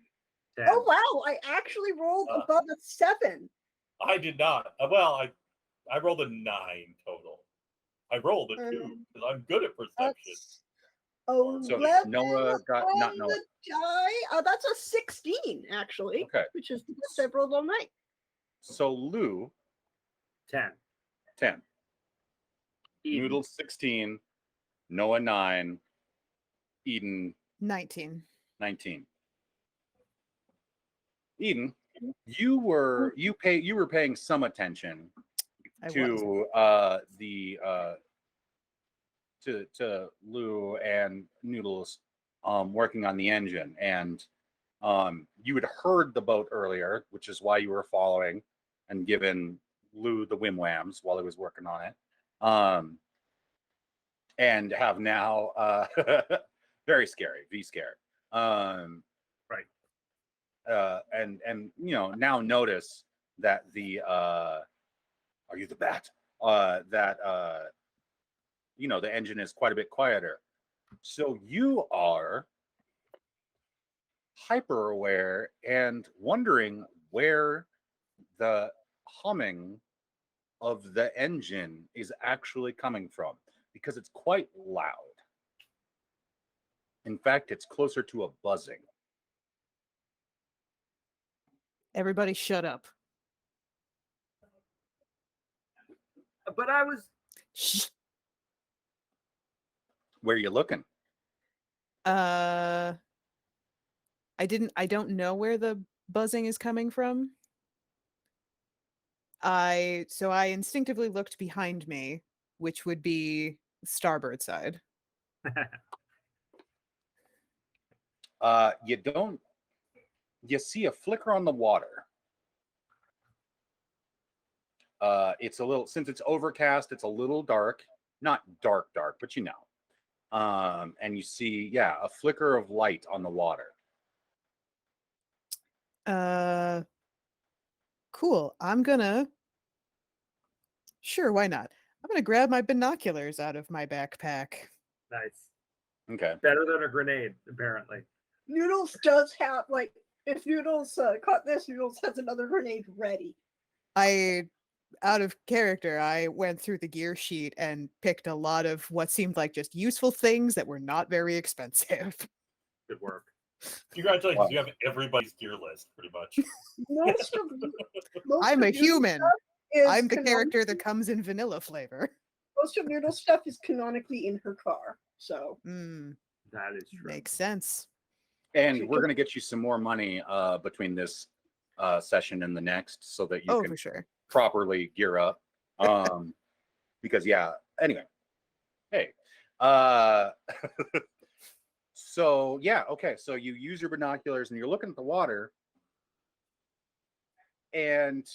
Oh wow! I actually rolled above a 7. I did not. Well, I rolled a 9 total. I rolled a 2 because I'm good at perception. That's 11 Noah got on not Noah. the die. That's a 16 actually, Okay. which is the best I've rolled all night. So Lou 10. 10, Eden. Noodle 16, Noah 9, Eden 19. 19. Eden, you were paying some attention I was. to Lou and Noodles working on the engine, and you had heard the boat earlier, which is why you were following and given Lou the whim whams while he was working on it, and have now very scary, be scared, Right. and now notice that the are you the bat? That the engine is quite a bit quieter. So you are hyper aware and wondering where the humming of the engine is actually coming from, because it's quite loud. In fact, it's closer to a buzzing. Everybody shut up. But I was Shh. Where are you looking? I don't know where the buzzing is coming from. So I instinctively looked behind me, which would be starboard side. You see a flicker on the water. It's a little, since it's overcast, it's a little dark, not dark, but and you see, a flicker of light on the water. Cool. Sure, why not? I'm gonna grab my binoculars out of my backpack. Nice. Okay. Better than a grenade, apparently. Noodles does have like if Noodles caught this, Noodles has another grenade ready. Out of character, I went through the gear sheet and picked a lot of what seemed like just useful things that were not very expensive. Good work. Congratulations, Wow. you have everybody's gear list pretty much. Most of most I'm of a Noodle's human. stuff is I'm the canon- character that comes in vanilla flavor. Most of Noodle's stuff is canonically in her car. So That is true. Makes sense. And we're gonna get you some more money between this session and the next, so that you Oh, can for sure. properly gear up. Because yeah. Anyway, hey. So yeah, okay. So you use your binoculars and you're looking at the water, and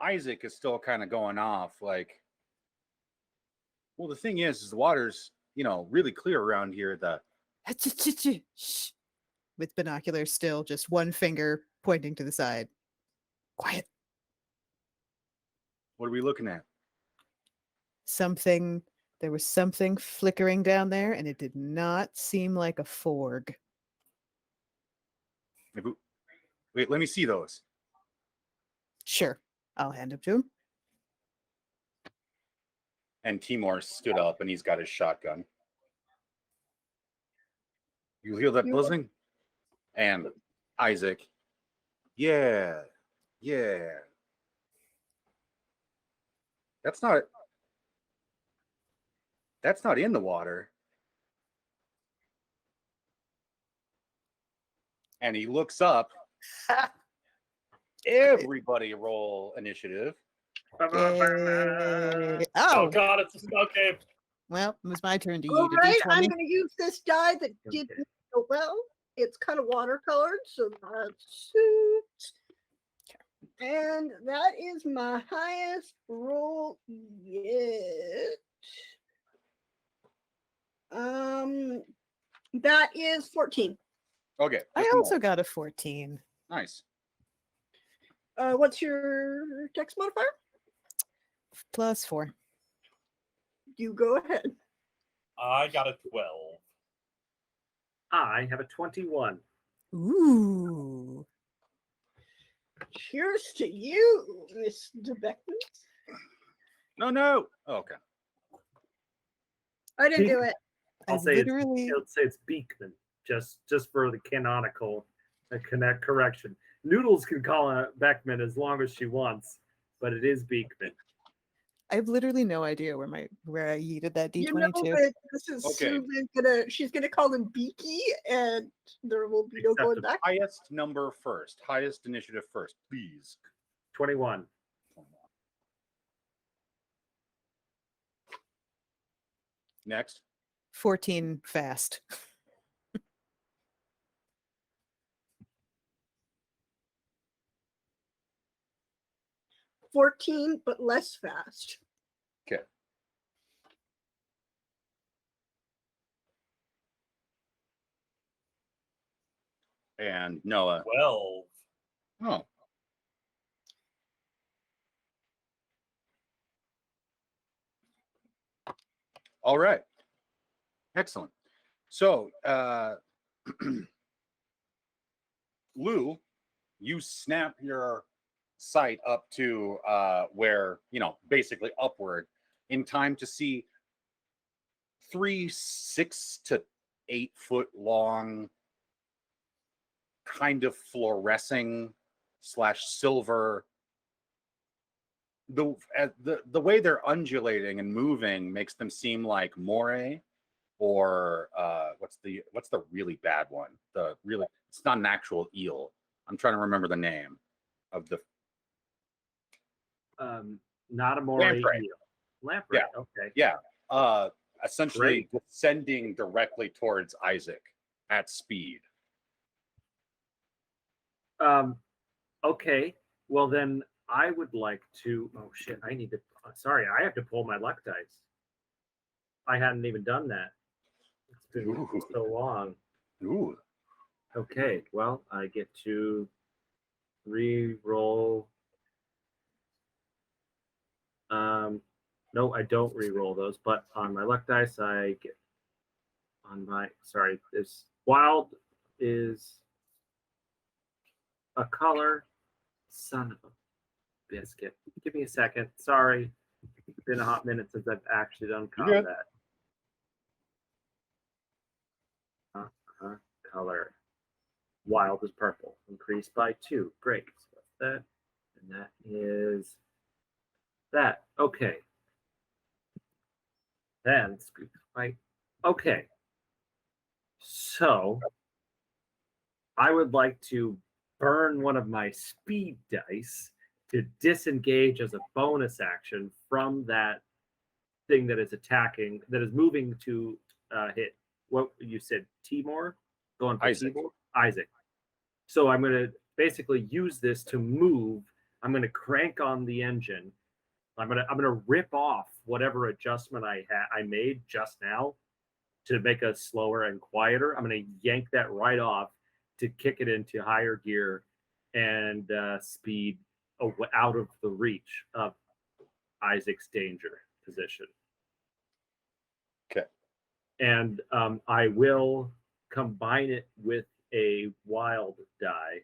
Isaac is still kind of going off like, well, the thing is the water's, really clear around here. Shh. With binoculars still, just one finger pointing to the side. Quiet. What are we looking at? There was something flickering down there, and it did not seem like a forg. Wait, let me see those. Sure, I'll hand them to him. And Timor stood up and he's got his shotgun. You hear that buzzing? And Isaac, yeah. That's not in the water. And he looks up. Everybody roll initiative. Yay. Oh Oh, god, it's a spell cave. well, it was my turn to all eat a right, I'm d20. going to use this die that Okay. didn't go well. It's kind of watercolored, so that's it. And that is my highest roll yet. That is 14. Okay. I just a also moment. got a 14. Nice. What's your dex modifier? +4. You go ahead. I got a 12. I have a 21. Ooh. Cheers to you, Miss DeBeckman. No. Oh, okay. I didn't do it. I'll I say literally it's Beekman, just for the canonical correction. Noodles can call it Beckman as long as she wants, but it is Beekman. I have literally no idea where I yeeted that You know d22. that this is Okay. Susan she's gonna call him Beaky, and there will be no going Acceptable. back. Highest number first. Highest initiative first, please. 21. Next. 14 fast. 14, but less fast. Okay. And Noah. 12. Oh. All right. Excellent. So, Lou, you snap your sight up to where, basically upward in time to see 3 6 to 8 foot long kind of fluorescing / silver. The way they're undulating and moving makes them seem like moray, or what's the really bad one? It's not an actual eel. I'm trying to remember the name of the Not a moray Lamprey. eel. Lamprey. Yeah. Okay. Yeah. Essentially Great. descending directly towards Isaac at speed. Okay. Well, then I would like to. Oh shit! I need to. Sorry, I have to pull my luck dice. I hadn't even done that. It's been Ooh. so long. Ooh. Okay. Well, I get to re-roll No, I don't re-roll those, but on my luck dice, I get this wild is a color. Son of a biscuit. Give me a second. Sorry. It's been a hot minute since I've actually done You're good. combat. Color. Wild is purple. Increased by 2. Great. So that's that. And that is that. Okay. Then right. Okay. So I would like to burn one of my speed dice to disengage as a bonus action from that thing that is attacking, that is moving to hit. What you said, Timor? Going for Isaac. Timor? Isaac. So I'm going to basically use this to move. I'm going to crank on the engine. I'm gonna rip off whatever adjustment I made just now to make us slower and quieter. I'm gonna yank that right off to kick it into higher gear and speed out of the reach of Isaac's danger position. Okay. And I will combine it with a wild die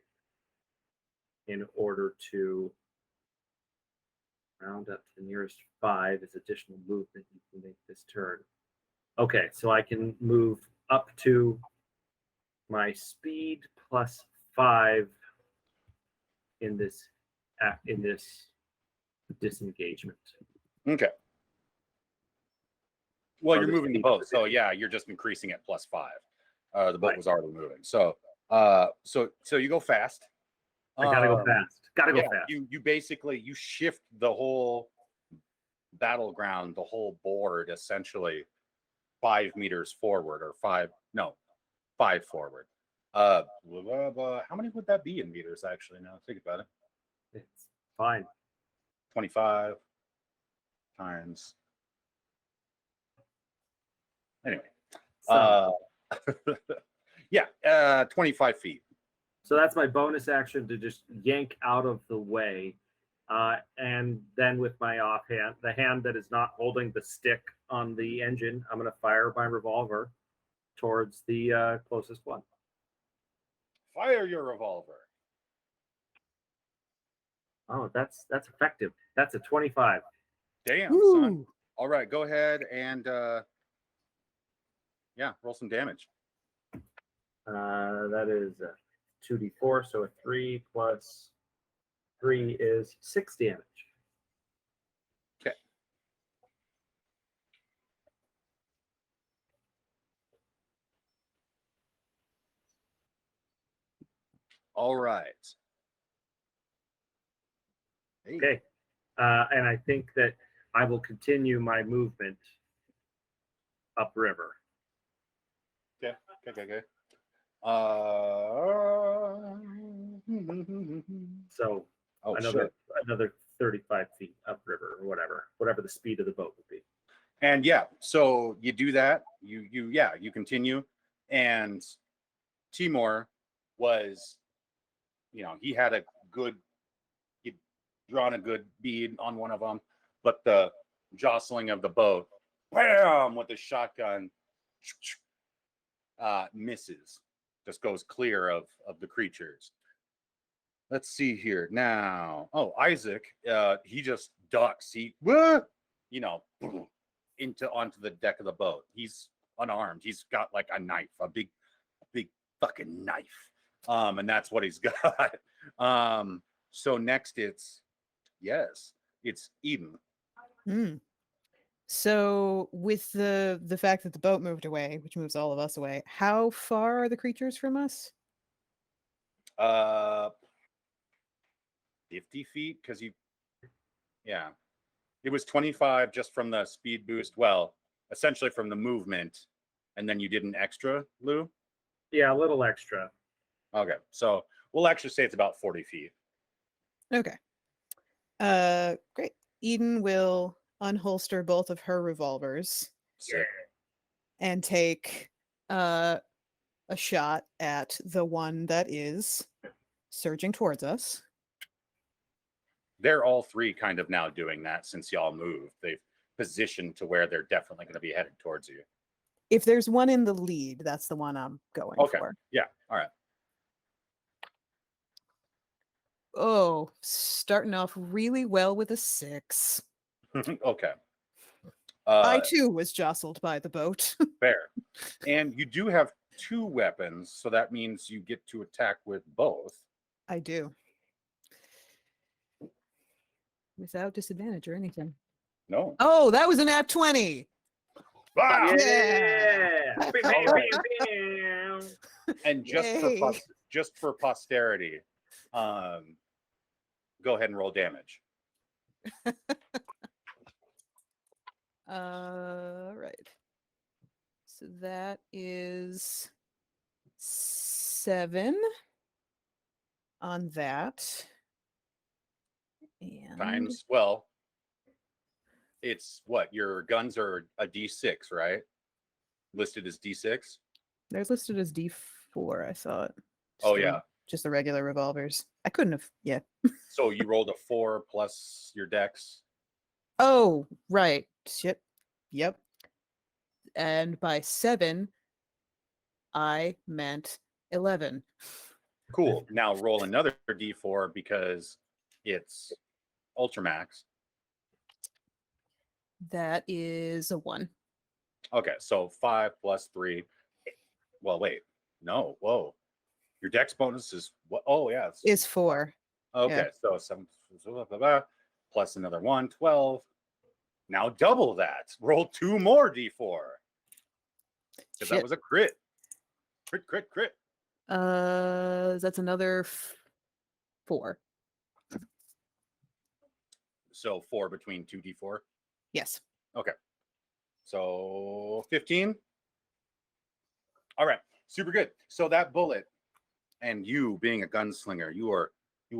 in order to round up to the nearest 5 as additional movement you can make this turn. Okay, so I can move up to my speed plus 5 in this disengagement. Okay. Well, Or you're the moving the speed boat, position. so yeah, you're just increasing it plus 5. The boat Right. was already moving, so you go fast. I gotta go Um, fast. Gotta yeah, go fast. you basically you shift the whole battleground, the whole board, essentially 5 meters forward, or 5 forward. Blah, blah, blah. How many would that be in meters? Actually, now think about it. It's fine. 25 times. Anyway, So, yeah, 25 feet. so that's my bonus action to just yank out of the way. And then with my offhand, the hand that is not holding the stick on the engine, I'm going to fire my revolver towards the closest one. Fire your revolver. Oh, that's effective. That's a 25. Damn, son. Ooh. All right, go ahead and roll some damage. That is 2d4, so a 3 plus 3 is 6 damage. Okay. All right. Hey. Okay. And I think that I will continue my movement upriver. Okay. So Oh, another shit. 35 feet upriver, or whatever the speed of the boat would be. And yeah, so you do that. You continue, and Timor was, he had he'd drawn a good bead on one of them, but the jostling of the boat, bam, with the shotgun, misses, just goes clear of the creatures. Let's see here now. Oh, Isaac, he just ducks. Onto the deck of the boat. He's unarmed. He's got like a knife, a big fucking knife. And that's what he's got. So next it's Eden. So with the fact that the boat moved away, which moves all of us away, how far are the creatures from us? 50 feet, because it was 25 just from the speed boost. Well, essentially from the movement, and then you did an extra, Lou? Yeah, a little extra. Okay, so we'll actually say it's about 40 feet. Okay. Great. Eden will unholster both of her revolvers Sick. and take a shot at the one that is surging towards us. they're all three kind of now doing that since y'all moved. They've positioned to where they're definitely going to be headed towards you. If there's one in the lead, that's the one I'm going Okay. for. Yeah. All right. Oh, starting off really well with a 6. Okay. I too was jostled by the boat. Fair. And you do have 2 weapons, so that means you get to attack with both. I do. Without disadvantage or anything. No. Oh, that was an nat 20. Wow. Yeah. All right. And just for posterity, go ahead and roll damage. Right. So that is 7 on that. And Times, well, it's what? Your guns are a D6, right? Listed as D6? they're listed as D4, I thought. Oh, the- yeah. Just the regular revolvers. I couldn't have, yeah. So you rolled a 4 plus your dex. Oh, right. Shit. Yep. And by 7, I meant 11. Cool. Now roll another D4 because it's Ultramax. That is a 1. Okay, so 5 plus 3. Well, wait. No. Whoa. Your dex bonus is what? Oh, yeah. Is 4. Okay, yeah. so 7 plus another 1, 12. Now double that. Roll 2 more D4. Because that Shit. was a crit. Crit. That's another 4. So 4 between 2 D4. Yes. Okay. So 15. All right. Super good. So that bullet, and you being a gunslinger, you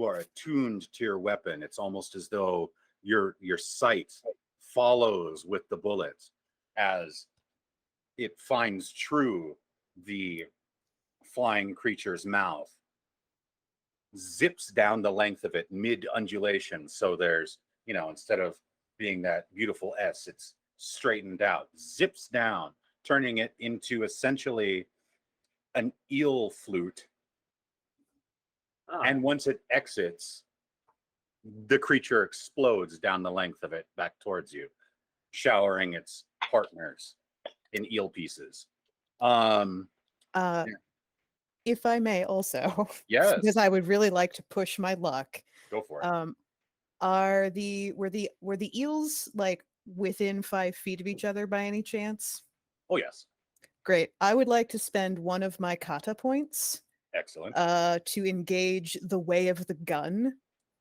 are attuned to your weapon. It's almost as though your sight follows with the bullet as it finds true the flying creature's mouth, zips down the length of it mid undulation. So there's, instead of being that beautiful S, it's straightened out, zips down, turning it into essentially an eel flute. Oh, And once it exits, the creature explodes down the length of it back towards you, showering its partners in eel pieces. If I may also, Yes. because I would really like to push my luck. Go for it. Were the eels like within 5 feet of each other by any chance? Oh, yes. Great. I would like to spend one of my kata points Excellent. to engage the way of the gun,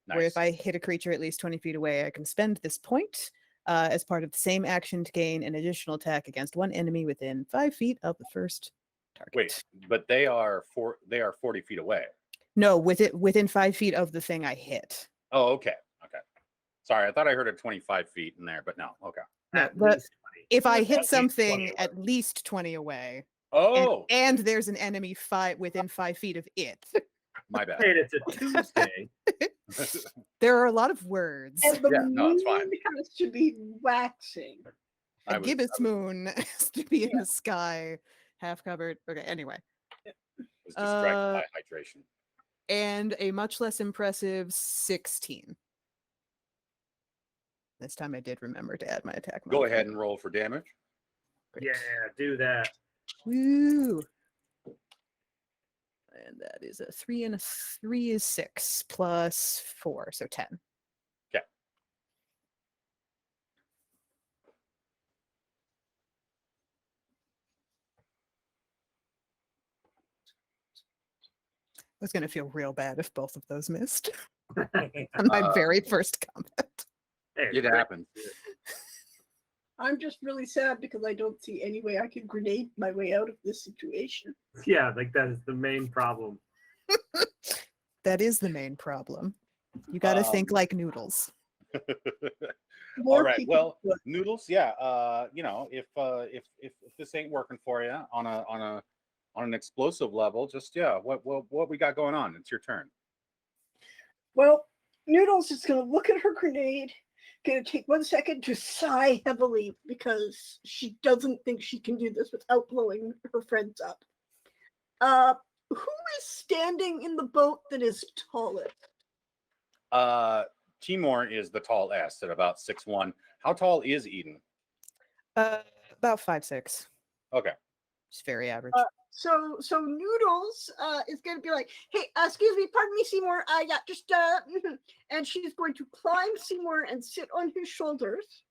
where Nice. if I hit a creature at least 20 feet away, I can spend this point as part of the same action to gain an additional attack against one enemy within 5 feet of the first target. Wait, but they are 40 feet away. No, within 5 feet of the thing I hit. Oh, okay. Sorry, I thought I heard a 25 feet in there, but no. Okay. No, at but least 20. if I At hit least 20 something away. at least 20 away, Oh, and there's an enemy within 5 feet of it, my bad. Hey, it's a Tuesday. there are a lot of words. And the Yeah, no, it's fine. moon has to be waxing. A gibbous moon has to be in the sky, half covered. Okay, anyway. Was distracted by hydration. And a much less impressive 16. This time I did remember to add my attack. Go modifier. ahead and roll for damage. Great. Yeah, do that. Woo! And that is a 3 and a 3 is 6 plus 4, so 10. Okay. I was going to feel real bad if both of those missed on my very first combat. Hey, It happens. I'm just really sad because I don't see any way I can grenade my way out of this situation. Yeah, like that is the main problem. That is the main problem. You got to think like noodles. All More right. people Well, would. Noodles. Yeah. If this ain't working for you on an explosive level, just what we got going on? It's your turn. Well, Noodles is going to look at her grenade, going to take 1 second to sigh heavily because she doesn't think she can do this without blowing her friends up. Who is standing in the boat that is tallest? Timor is the tall S at about 6'1". How tall is Eden? About 5'6". Okay. It's very average. So Noodles is going to be like, hey, excuse me, pardon me, Seymour. Yeah, just and she's going to climb Seymour and sit on his shoulders,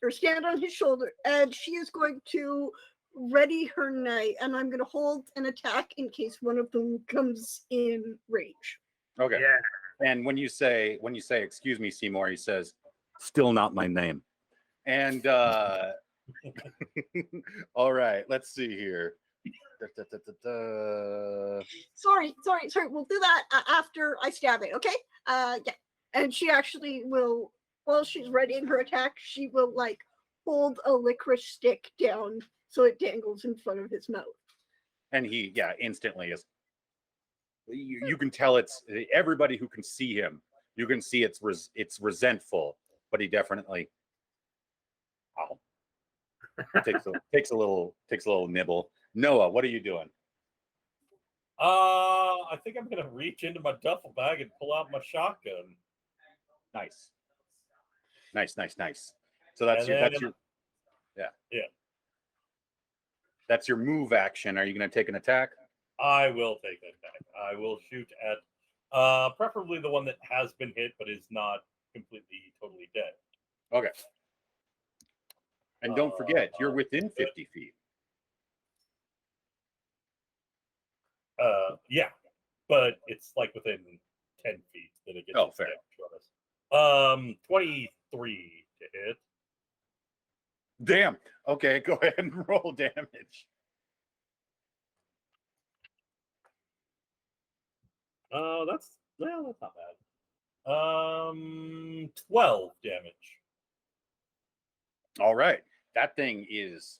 or stand on his shoulder, and she is going to ready her knight, and I'm going to hold an attack in case one of them comes in range. Okay. Yeah. And when you say excuse me, Seymour, he says, still not my name. And all right, let's see here. Sorry. We'll do that after I stab it, okay? Yeah. And she actually will, while she's readying her attack, she will like hold a licorice stick down so it dangles in front of his mouth. And he, instantly is. You can tell it's everybody who can see him. You can see it's resentful, but he definitely takes a little nibble. Noah, what are you doing? I think I'm gonna reach into my duffel bag and pull out my shotgun. Nice. So that's your that's your move action. Are you going to take an attack? I will take an attack. I will shoot at preferably the one that has been hit but is not completely totally dead. Okay. And don't forget, you're within 50 feet. Yeah, but it's like within 10 feet that it gets. Oh, fair. 23 to hit. Damn. Okay, go ahead and roll damage. That's not bad. 12 damage. All right. That thing is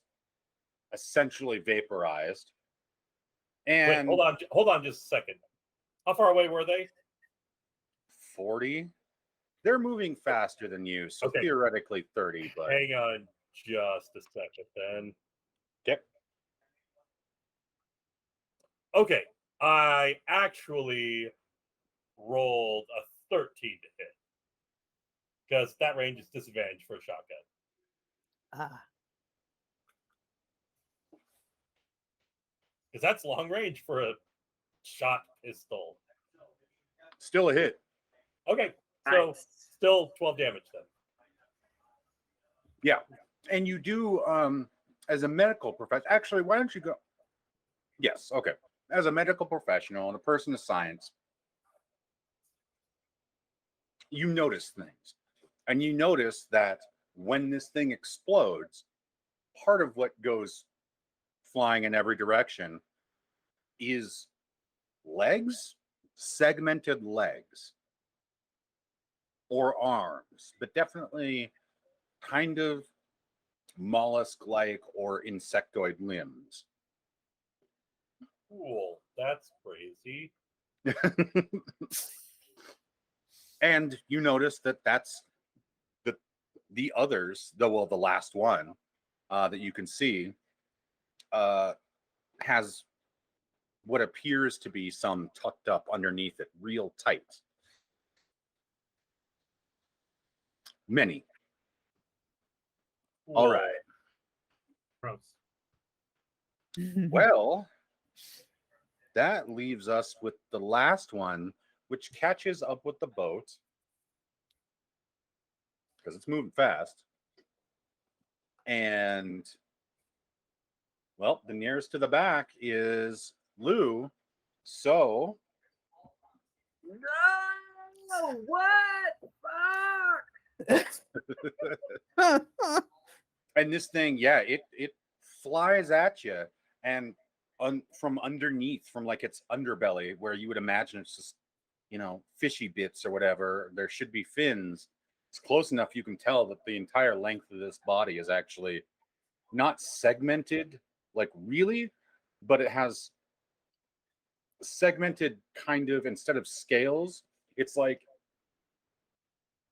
essentially vaporized. And wait, hold on just a second. How far away were they? 40. They're moving faster than you, so okay. Theoretically 30, but hang on just a second then. Okay. Okay. I actually rolled a 13 to hit. Because that range is disadvantage for a shotgun. Because that's long range for a shot pistol. Still a hit. Okay, so still 12 damage then. Yeah, and you do as a medical professional. Actually, why don't you go? Yes, okay. As a medical professional and a person of science, you notice things, and you notice that when this thing explodes, part of what goes flying in every direction is legs, segmented legs, or arms, but definitely kind of mollusk-like or insectoid limbs. Cool. That's crazy. And you notice that that's the others, the last one that you can see has what appears to be some tucked up underneath it, real tight. Many. Cool. All right. Gross. Well, that leaves us with the last one, which catches up with the boat because it's moving fast. And, well, the nearest to the back is Lou. So. No! What? Fuck! And this thing, yeah, it flies at you, and from underneath, from like its underbelly, where you would imagine it's just, fishy bits or whatever. There should be fins. It's close enough you can tell that the entire length of this body is actually not segmented, like really, but it has segmented kind of, instead of scales, it's like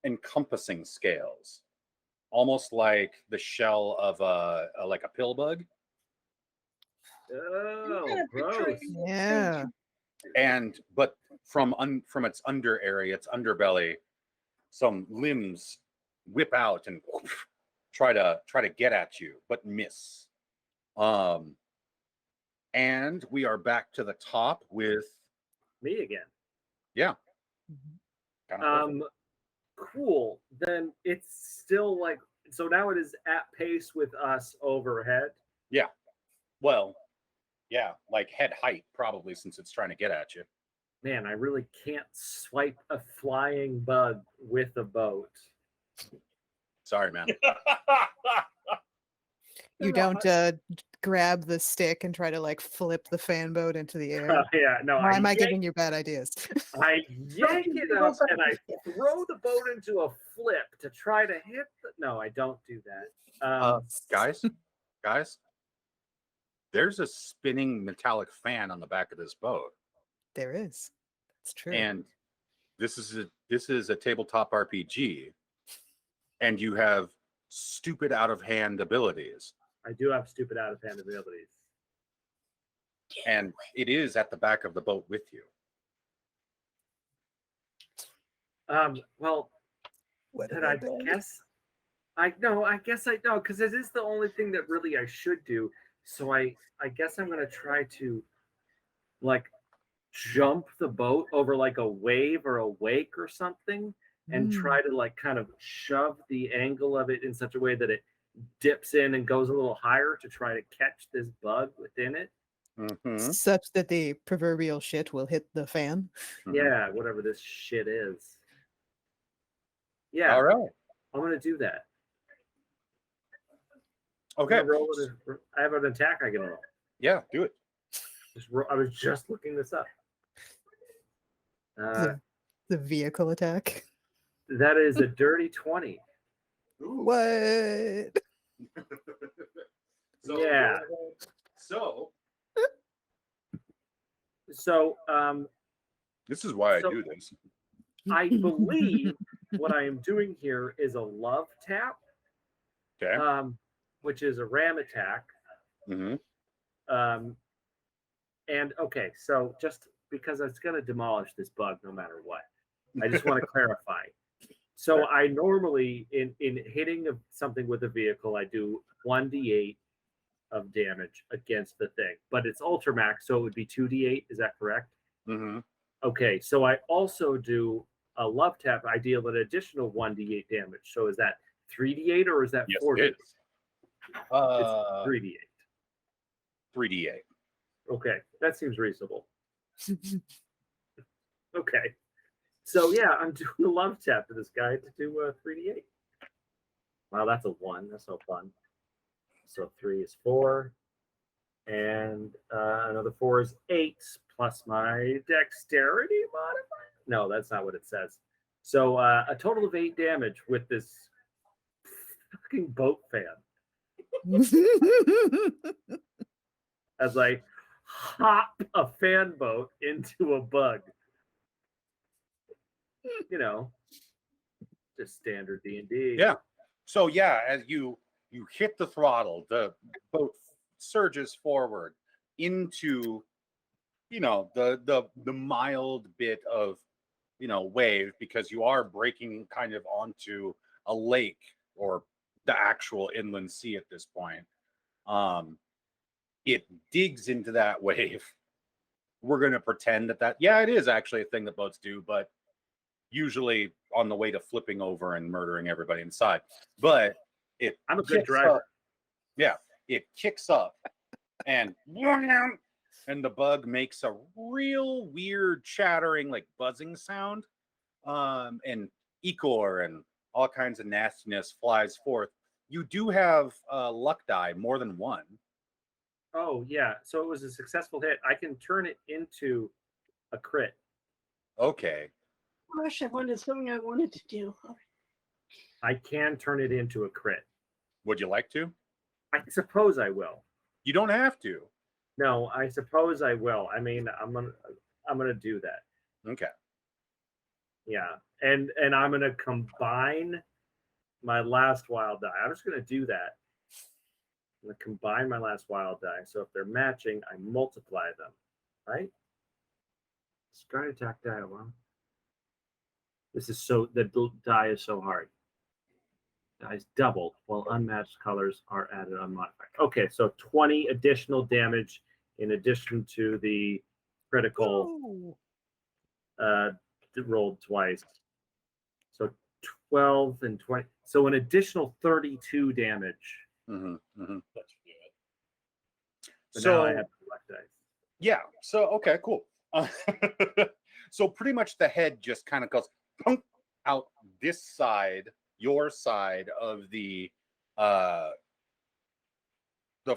encompassing scales, almost like the shell of like a pill bug. Oh, kinda picturing gross. the Yeah. And but from its under area, its underbelly, some limbs whip out and try to get at you, but miss. And we are back to the top with Me again. yeah, Mhm. kind of Cool. Then it's still like, so now it is at pace with us overhead. yeah. Well, yeah, like head height probably since it's trying to get at you. Man, I really can't swipe a flying bug with a boat. Sorry, man. You No, don't grab the stick and try to like flip the fan boat into the air. yeah, no, Why am I yank, giving you bad ideas? I yank it up and I throw the boat into a flip to try to hit the, no, I don't do that. Guys, there's a spinning metallic fan on the back of this boat, There is. That's true. and this is a tabletop RPG, and you have stupid out of hand abilities, I do have stupid out of hand abilities. and it is at the back of the boat with you. Well, What then have I done? guess I guess I know because it is the only thing that really I should do. So I guess I'm gonna try to like jump the boat over like a wave or a wake or something and try to like kind of shove the angle of it in such a way that it dips in and goes a little higher to try to catch this bug within it. Mhm, Such that the proverbial shit will hit the fan. mhm. Yeah, whatever this shit is. Yeah, All right. I'm gonna do that. I'm Okay. gonna roll it. I have an attack I can roll. Yeah, do it. I was just looking this up. The vehicle attack. That is a dirty 20. What? Yeah. So So this is why So- I do this. I believe what I am doing here is a love tap, Okay. which is a ram attack. hmm And okay, so just because it's going to demolish this bug no matter what, I just want to clarify. So I normally, in hitting something with a vehicle, I do 1d8 of damage against the thing, but it's Ultramax, so it would be 2d8. Is that correct? hmm Okay, so I also do a love tap. I deal an additional 1d8 damage. So is that 3d8 or is that Yes, 4d8? it is. It's 3d8. 3d8. Okay, that seems reasonable. Okay, so yeah, I'm doing a love tap to this guy to do a 3d8. Wow, that's a 1. That's no fun. So 3 is 4, and another 4 is 8 plus my dexterity modifier. No, that's not what it says. So a total of 8 damage with this fucking boat fan as I hop a fan boat into a bug. You know, just standard D&D. Yeah. So yeah, as you hit the throttle, the boat surges forward into the mild bit of wave, because you are breaking kind of onto a lake or the actual inland sea at this point. It digs into that wave. We're going to pretend that yeah, it is actually a thing that boats do, but usually on the way to flipping over and murdering everybody inside. But I'm a good kicks driver. up. Yeah, it kicks up and the bug makes a real weird chattering, like buzzing sound. And ichor and all kinds of nastiness flies forth. You do have luck die, more than one. Oh yeah, so it was a successful hit. I can turn it into a crit. Okay. Gosh, I wanted something I wanted to do. I can turn it into a crit. Would you like to? I suppose I will. You don't have to. No, I suppose I will. I mean, I'm gonna do that. Okay. Yeah, and I'm gonna combine my last wild die. I'm just gonna do that. I'm gonna combine my last wild die. So if they're matching, I multiply them, right? Discard attack die. Well, this is so the die is so hard. Dies doubled while unmatched colors are added unmodified. Okay, so 20 additional damage in addition to the critical rolled twice. So 12 and 20. So an additional 32 damage. Mm-hmm, mm-hmm. That should do it. But So now I have to collect dice. yeah, so okay, cool. So pretty much the head just kind of goes punk out this side, your side of the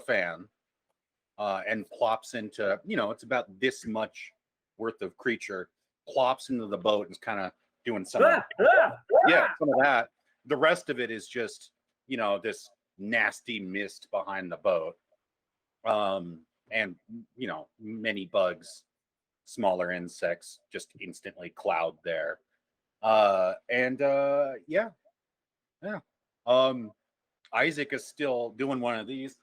fan, and plops into, it's about this much worth of creature, plops into the boat and is kind of doing some of that. The rest of it is just, this nasty mist behind the boat. And many bugs, smaller insects just instantly cloud there. Isaac is still doing one of these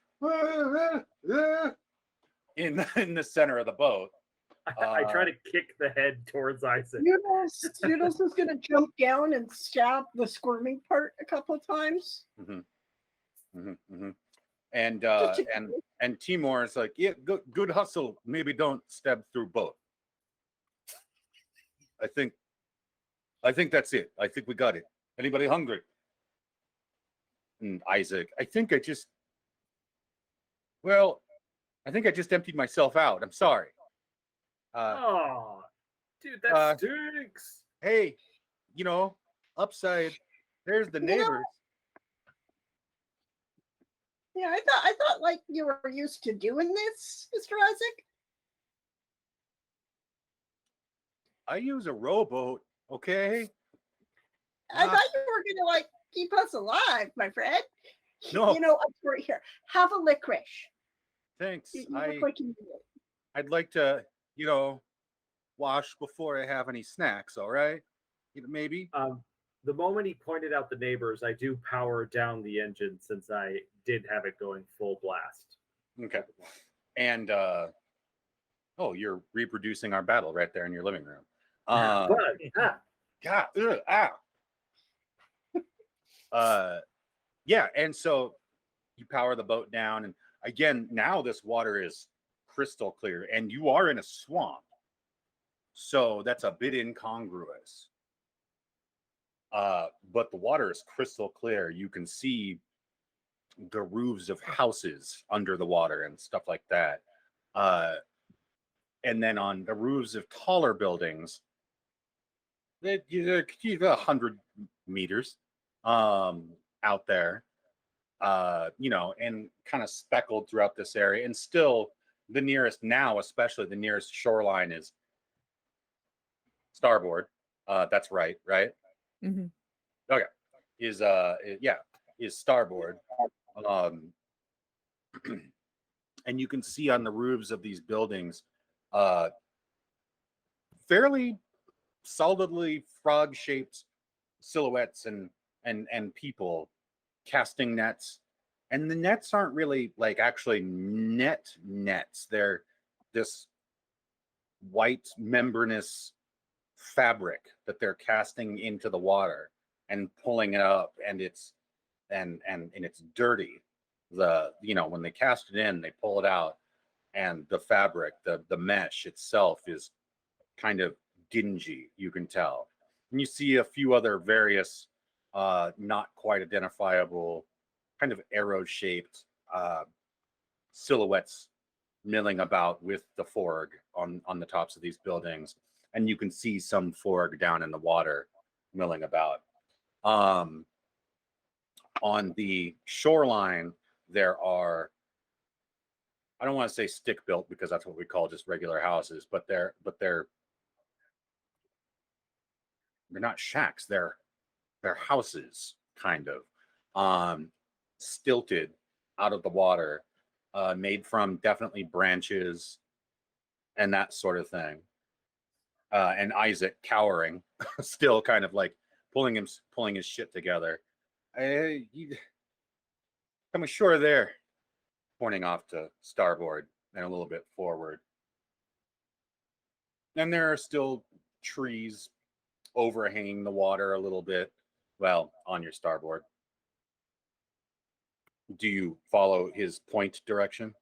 in the center of the boat. I try to kick the head towards Isaac. Noodles is gonna jump down and stab the squirming part a couple of times. And Timur is like, yeah, good hustle. Maybe don't stab through both. I think that's it. I think we got it. Anybody hungry? And Isaac, I think I just emptied myself out. I'm sorry. Oh, dude, that stinks. Hey, upside, there's the neighbors. Yeah, I thought like you were used to doing this, Mr. Isaac. I use a rowboat, okay? I thought you were gonna like keep us alive, my friend. No. I'm sorry here. Have a licorice. Thanks. You look like you need it. I'd like to, wash before I have any snacks, all right? Maybe. The moment he pointed out the neighbors, I do power down the engine since I did have it going full blast. Okay. And you're reproducing our battle right there in your living room. And so you power the boat down, and again, now this water is crystal clear, and you are in a swamp, so that's a bit incongruous. But the water is crystal clear. You can see the roofs of houses under the water and stuff like that. And then on the roofs of taller buildings, 100 meters out there, and kind of speckled throughout this area. And still the nearest shoreline is starboard. That's right? Mm-hmm. Okay. Is starboard. And you can see on the roofs of these buildings fairly solidly frog-shaped silhouettes and people casting nets. And the nets aren't really like actually nets. They're this white membranous fabric that they're casting into the water and pulling it up, and it's dirty. When they cast it in, they pull it out, and the fabric, the mesh itself is kind of dingy, you can tell. And you see a few other various not quite identifiable kind of arrow-shaped silhouettes milling about with the forg on the tops of these buildings. And you can see some forg down in the water milling about. On the shoreline, there are, I don't want to say stick built because that's what we call just regular houses, but they're not shacks, they're houses, kind of, stilted out of the water, made from definitely branches and that sort of thing. and Isaac cowering, still kind of like pulling his shit together. You come ashore there, pointing off to starboard and a little bit forward. And there are still trees overhanging the water a little bit. Well, on your starboard. Do you follow his point direction?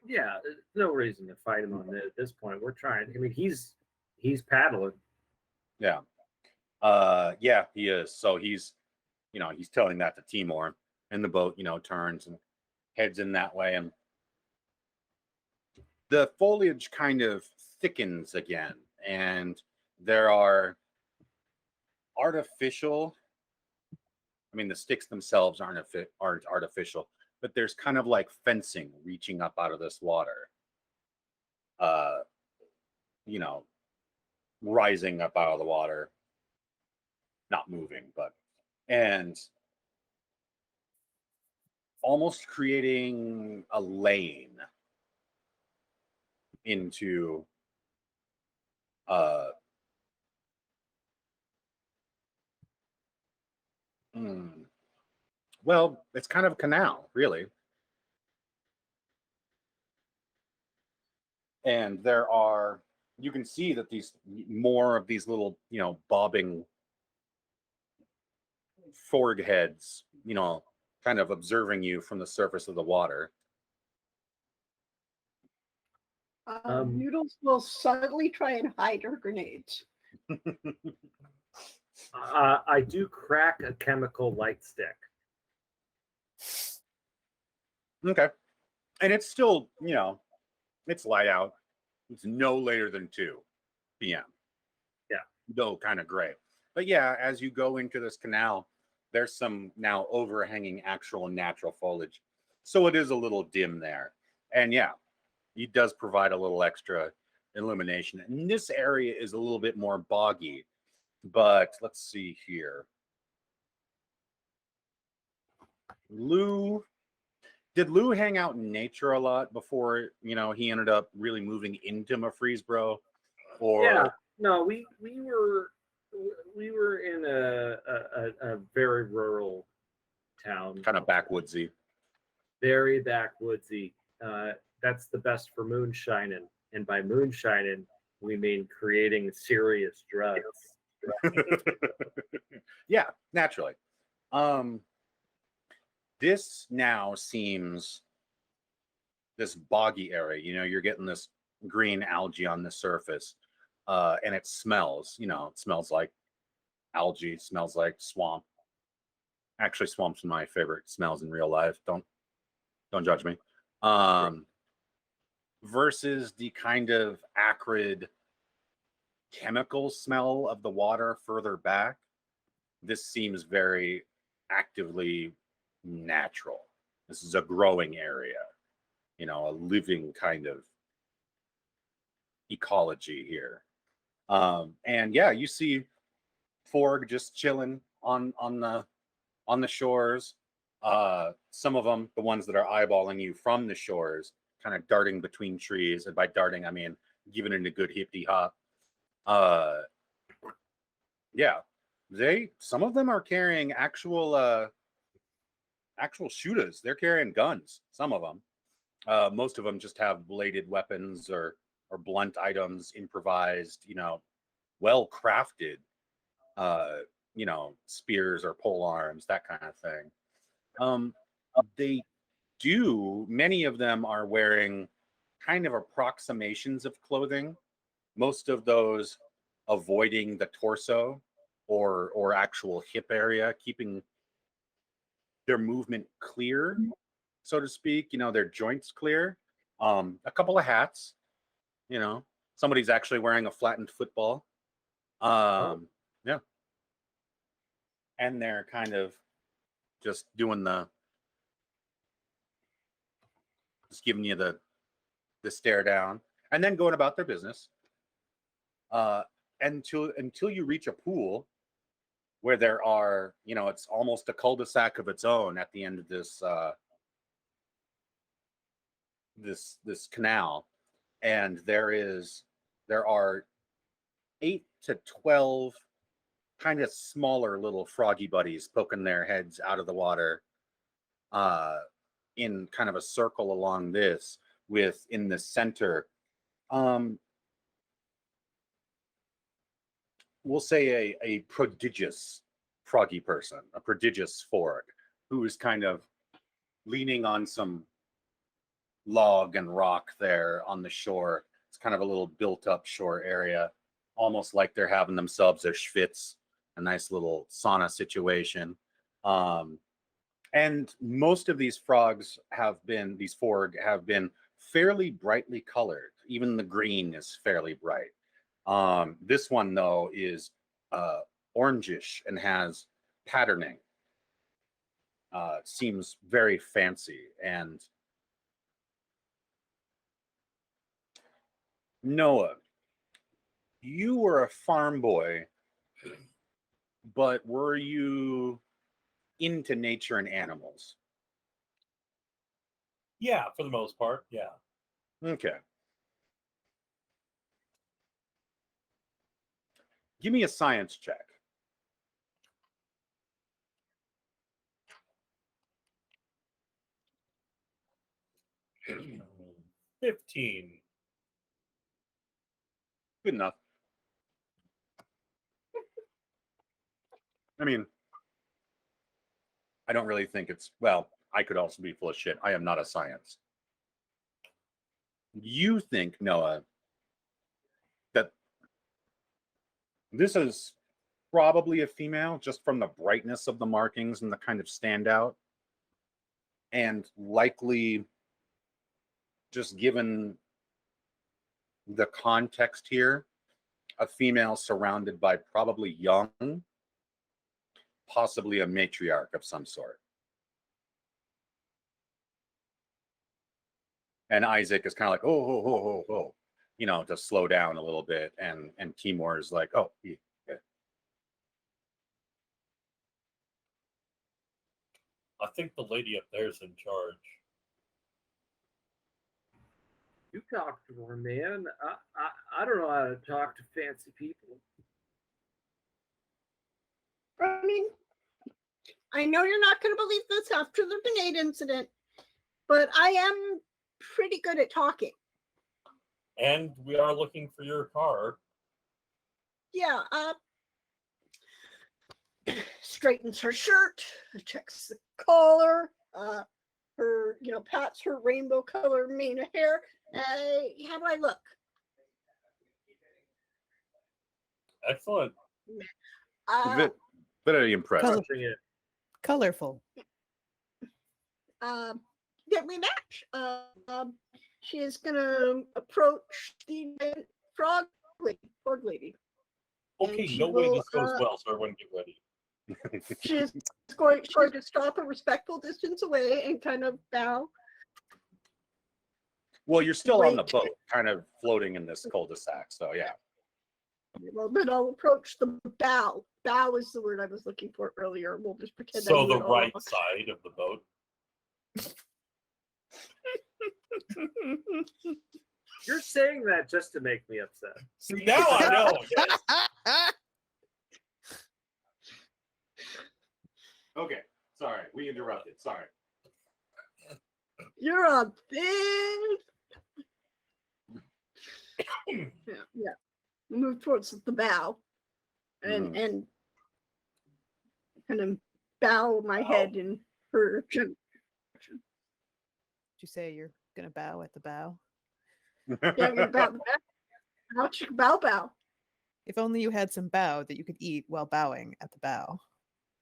Yeah, there's no reason to fight him on this, at this point. We're trying. I mean, he's paddling. Yeah. Yeah, he is. So he's telling that to Timor, and the boat, turns and heads in that way, and the foliage kind of thickens again, and there are artificial. I mean, the sticks themselves aren't artificial, but there's kind of like fencing reaching up out of this water. Uh, you know, rising up out of the water, not moving, and almost creating a lane into uh well, it's kind of a canal, really. And you can see that these more of these little, bobbing frog heads, kind of observing you from the surface of the water. Noodles will subtly try and hide her grenades. I do crack a chemical light stick. Okay. And it's still, it's light out. It's no later than 2 p.m. Yeah. Though kind of gray. But yeah, as you go into this canal, there's some now overhanging actual natural foliage. So it is a little dim there. And yeah, it does provide a little extra illumination. And this area is a little bit more boggy. But let's see here. Did Lou hang out in nature a lot before, he ended up really moving into Murfreesboro? Or Yeah, no, we were in a very rural town, kind of backwoodsy? very backwoodsy. That's the best for moonshining, and by moonshining we mean creating serious drugs. Yeah, naturally. This now seems this boggy area. You're getting this green algae on the surface, and it smells. It smells like algae. Smells like swamp. Actually, swamp's my favorite smells in real life. Don't judge me. Versus the kind of acrid chemical smell of the water further back, this seems very actively natural. This is a growing area, a living kind of ecology here. And yeah, you see Forg just chilling on the shores. Some of them, the ones that are eyeballing you from the shores, kind of darting between trees. And by darting, I mean giving it a good hippity hop. Yeah, some of them are carrying actual shooters. They're carrying guns. Some of them. Most of them just have bladed weapons or blunt items, improvised, well crafted, spears or pole arms, that kind of thing. Many of them are wearing kind of approximations of clothing, most of those avoiding the torso or actual hip area, keeping their movement clear, so to speak, their joints clear. A couple of hats, somebody's actually wearing a flattened football. Yeah. And they're kind of just doing just giving you the stare down and then going about their business. Until you reach a pool where there are, it's almost a cul-de-sac of its own at the end of this this canal, and there are 8 to 12 kind of smaller little froggy buddies poking their heads out of the water in kind of a circle along this, with in the center we'll say a prodigious froggy person, a prodigious fork, who is kind of leaning on some log and rock there on the shore. It's kind of a little built up shore area, almost like they're having themselves a schwitz, a nice little sauna situation. And most of these frogs these forg have been fairly brightly colored. Even the green is fairly bright. This one, though, is orangish and has patterning. Seems very fancy. And Noah, you were a farm boy, but were you into nature and animals? Yeah, for the most part, yeah. Okay. Give me a science check. Hmm. 15. Good enough. I mean, I don't really think well, I could also be full of shit. I am not a science. You think, Noah, that this is probably a female just from the brightness of the markings and the kind of standout, and likely just given the context here, a female surrounded by probably young, possibly a matriarch of some sort. And Isaac is kind of like, oh, to slow down a little bit. And Timur is like, oh, yeah. I think the lady up there is in charge. You talk to her, man. I don't know how to talk to fancy people. I mean, I know you're not going to believe this after the grenade incident, but I am pretty good at talking. And we are looking for your car. Yeah, straightens her shirt, checks the collar, her, pats her rainbow color mane of hair. How do I look? Excellent. Very impressive. Colorful. Yeah, we match. She is gonna approach the frog lady. Okay, no way this goes well, so everyone get ready. She's going to stop a respectful distance away and kind of bow. Well, you're still on the boat, kind of floating in this cul-de-sac, so yeah. Well, then I'll approach the bow. Bow is the word I was looking for earlier. We'll just pretend. So the right side of the boat. You're saying that just to make me upset. See, now I know. Yes. Okay, sorry, we interrupted. Sorry. You're a big. Yeah. Move towards the bow, and kind of bow my head in her. Did you say you're gonna bow at the bow? Yeah, I'm gonna bow. Bow. If only you had some bow that you could eat while bowing at the bow.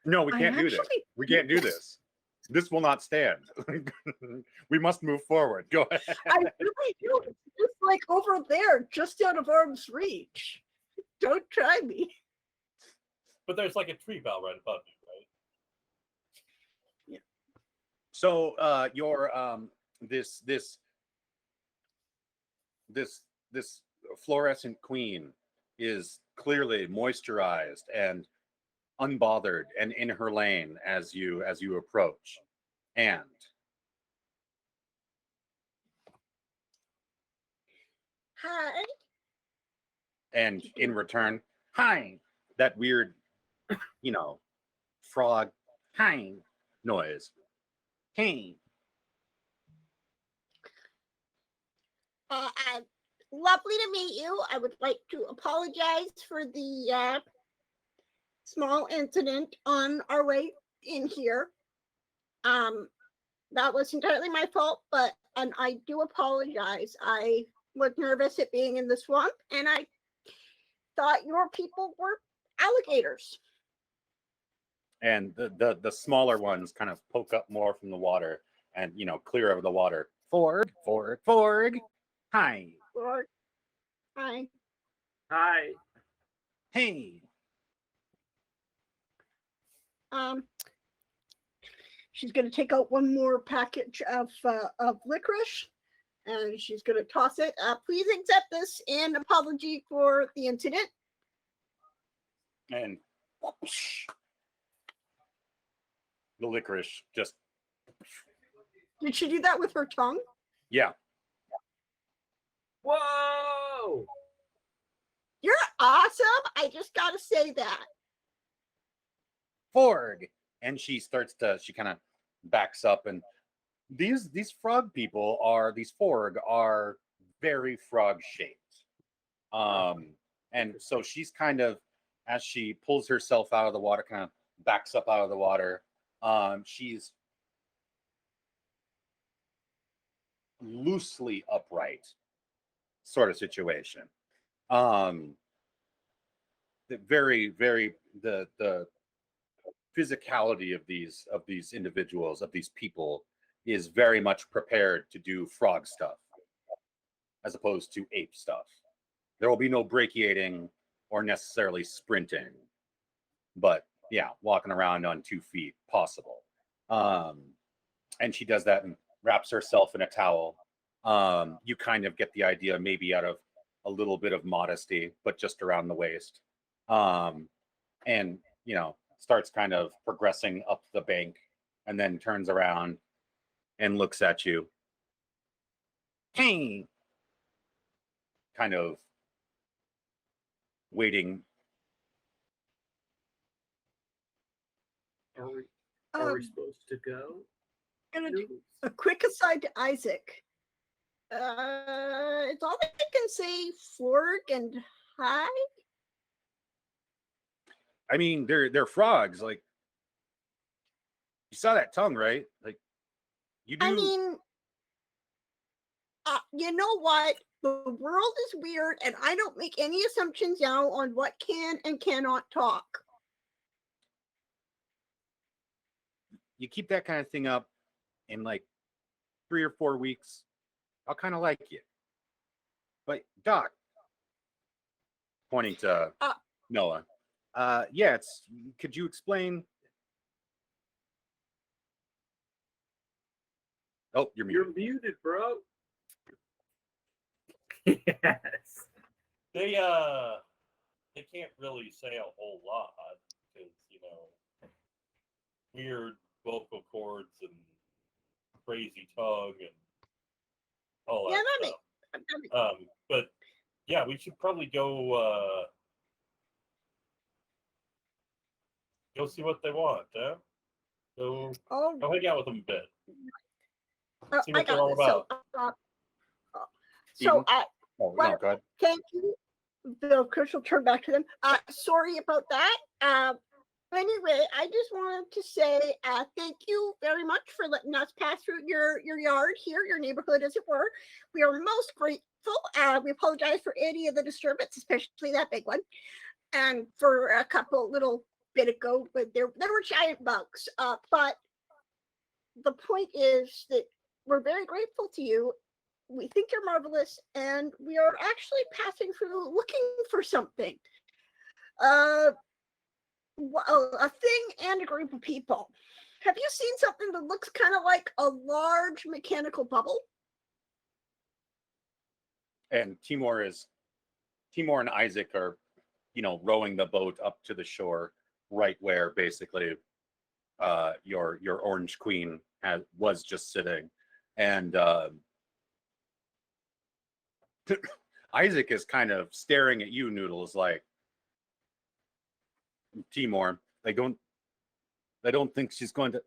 No, we can't do this. We can't do this. This will not stand. We must move forward. Go ahead. I really do. It's just like over there, just out of arm's reach. Don't try me. But there's like a tree bough right above you, right? Yeah. So your this fluorescent queen is clearly moisturized and unbothered and in her lane as you approach. And Hi. And in return, hi, that weird, frog hi noise. Hey. Lovely to meet you. I would like to apologize for the small incident on our way in here. That was entirely my fault, and I do apologize. I was nervous at being in the swamp, and I thought your people were alligators. And the smaller ones kind of poke up more from the water and clear over the water. Forg. Hi. Or, hi. Hi. Hey. She's going to take out one more package of licorice, and she's going to toss it. Please accept this in apology for the incident. And the licorice just. Did she do that with her tongue? Yeah. Whoa! You're awesome. I just got to say that. Forg. And she kind of backs up, and these frog people these forg are very frog shaped. And so she's kind of, as she pulls herself out of the water, kind of backs up out of the water. She's loosely upright sort of situation. The physicality of these individuals, of these people, is very much prepared to do frog stuff as opposed to ape stuff. There will be no brachiating or necessarily sprinting, but yeah, walking around on 2 feet possible. And she does that and wraps herself in a towel. You kind of get the idea, maybe out of a little bit of modesty, but just around the waist. And starts kind of progressing up the bank, and then turns around and looks at you. Hey, kind of waiting. Are we supposed to go? Gonna do a quick aside to Isaac. It's all I can say. Fork and hi. I mean, they're frogs. Like, you saw that tongue, right? Like, you do. I mean, you know what? The world is weird, and I don't make any assumptions now on what can and cannot talk. You keep that kind of thing up in like 3 or 4 weeks, I'll kind of like you. But Doc, pointing to Noah, yeah, could you explain? Oh, you're muted, bro. Yes. They can't really say a whole lot because weird vocal cords and crazy tongue and all that stuff. But yeah, we should probably go see what they want, huh? Go hang out with them a bit. See what they're all about. So, no, go ahead. Thank you. The Chris will turn back to them. Sorry about that. Anyway, I just wanted to say thank you very much for letting us pass through your yard here, your neighborhood, as it were. We are most grateful. We apologize for any of the disturbance, especially that big one, and for a couple little bit ago, but there were giant bugs. But the point is that we're very grateful to you. We think you're marvelous, and we are actually passing through looking for something. A thing and a group of people. Have you seen something that looks kind of like a large mechanical bubble? And Timur and Isaac are, rowing the boat up to the shore, right where basically your Orange Queen was just sitting. And Isaac is kind of staring at you, Noodles, like, Timor. I don't think she's going to.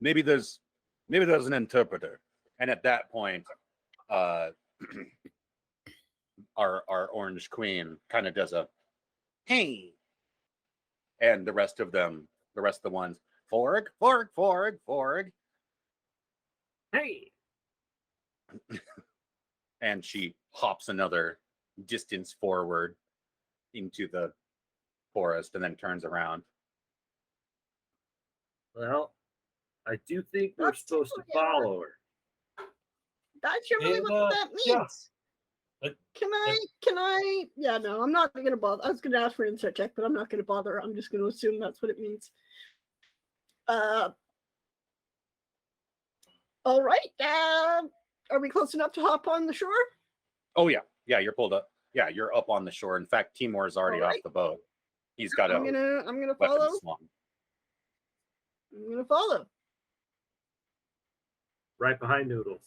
Maybe there's an interpreter. And at that point, uh, our orange queen kind of does a hey, and the rest of the ones, Forg, Forg, Forg, Forg, Hey, and she hops another distance forward into the forest and then turns around. well, I do think we're That's supposed to yeah. follow her. That's really And, what that means. yeah. Can I? Yeah, no, I'm not going to bother. I was going to ask for an insight check, but I'm not going to bother. I'm just going to assume that's what it means. All right. Are we close enough to hop on the shore? Oh yeah, you're pulled up. Yeah, you're up on the shore. In fact, Timor's already off the boat. He's got I'm a gonna weapon follow. slung. I'm gonna follow. Right behind Noodles.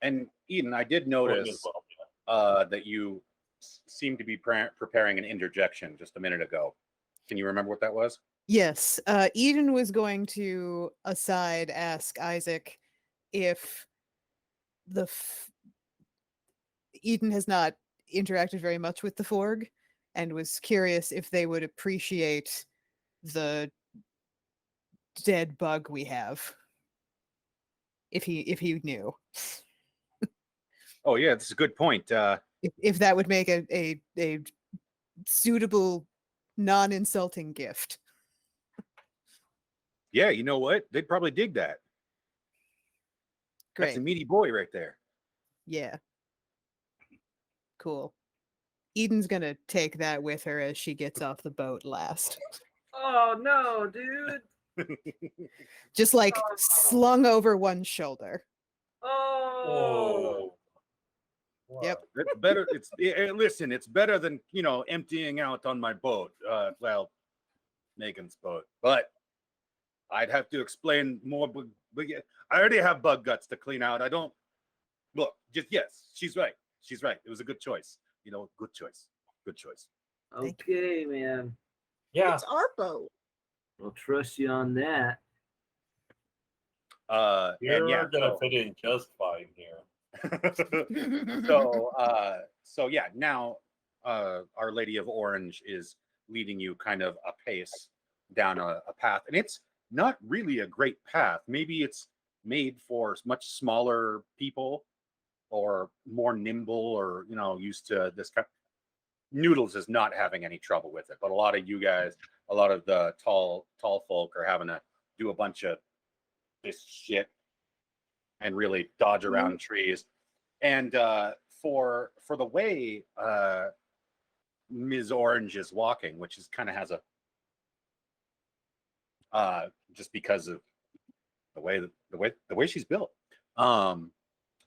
And Eden, I did Going notice as well, yeah. that you seemed to be preparing an interjection just a minute ago. Can you remember what that was? Yes, Eden was going to aside ask Isaac if Eden has not interacted very much with the Forg, and was curious if they would appreciate the dead bug we have. If he knew, Oh yeah, that's a good point. if that would make a suitable, non-insulting gift. Yeah, you know what? They'd probably dig that. That's Great. a meaty boy right there. Yeah. Cool. Eden's gonna take that with her as she gets off the boat last. Oh no, dude! Just like Oh. slung over one shoulder. Oh, Yep. It's better. Listen, it's better than emptying out on my boat. Well, Megan's boat, but I'd have to explain more. But yeah, I already have bug guts to clean out. I don't look. Just yes, she's right. She's right. It was a good choice. Good choice. Good choice. Okay, man. Yeah. It's our boat. I'll trust you on that. You're And yeah, gonna fit in just fine here. so yeah, now Our Lady of Orange is leading you kind of a pace down a path, and it's not really a great path. Maybe it's made for much smaller people or more nimble, or used to this kind. Noodles is not having any trouble with it, but a lot of you guys, a lot of the tall folk are having to do a bunch of this shit and really dodge around trees. And for the way Ms. Orange is walking, which is kind of has a just because of the way she's built,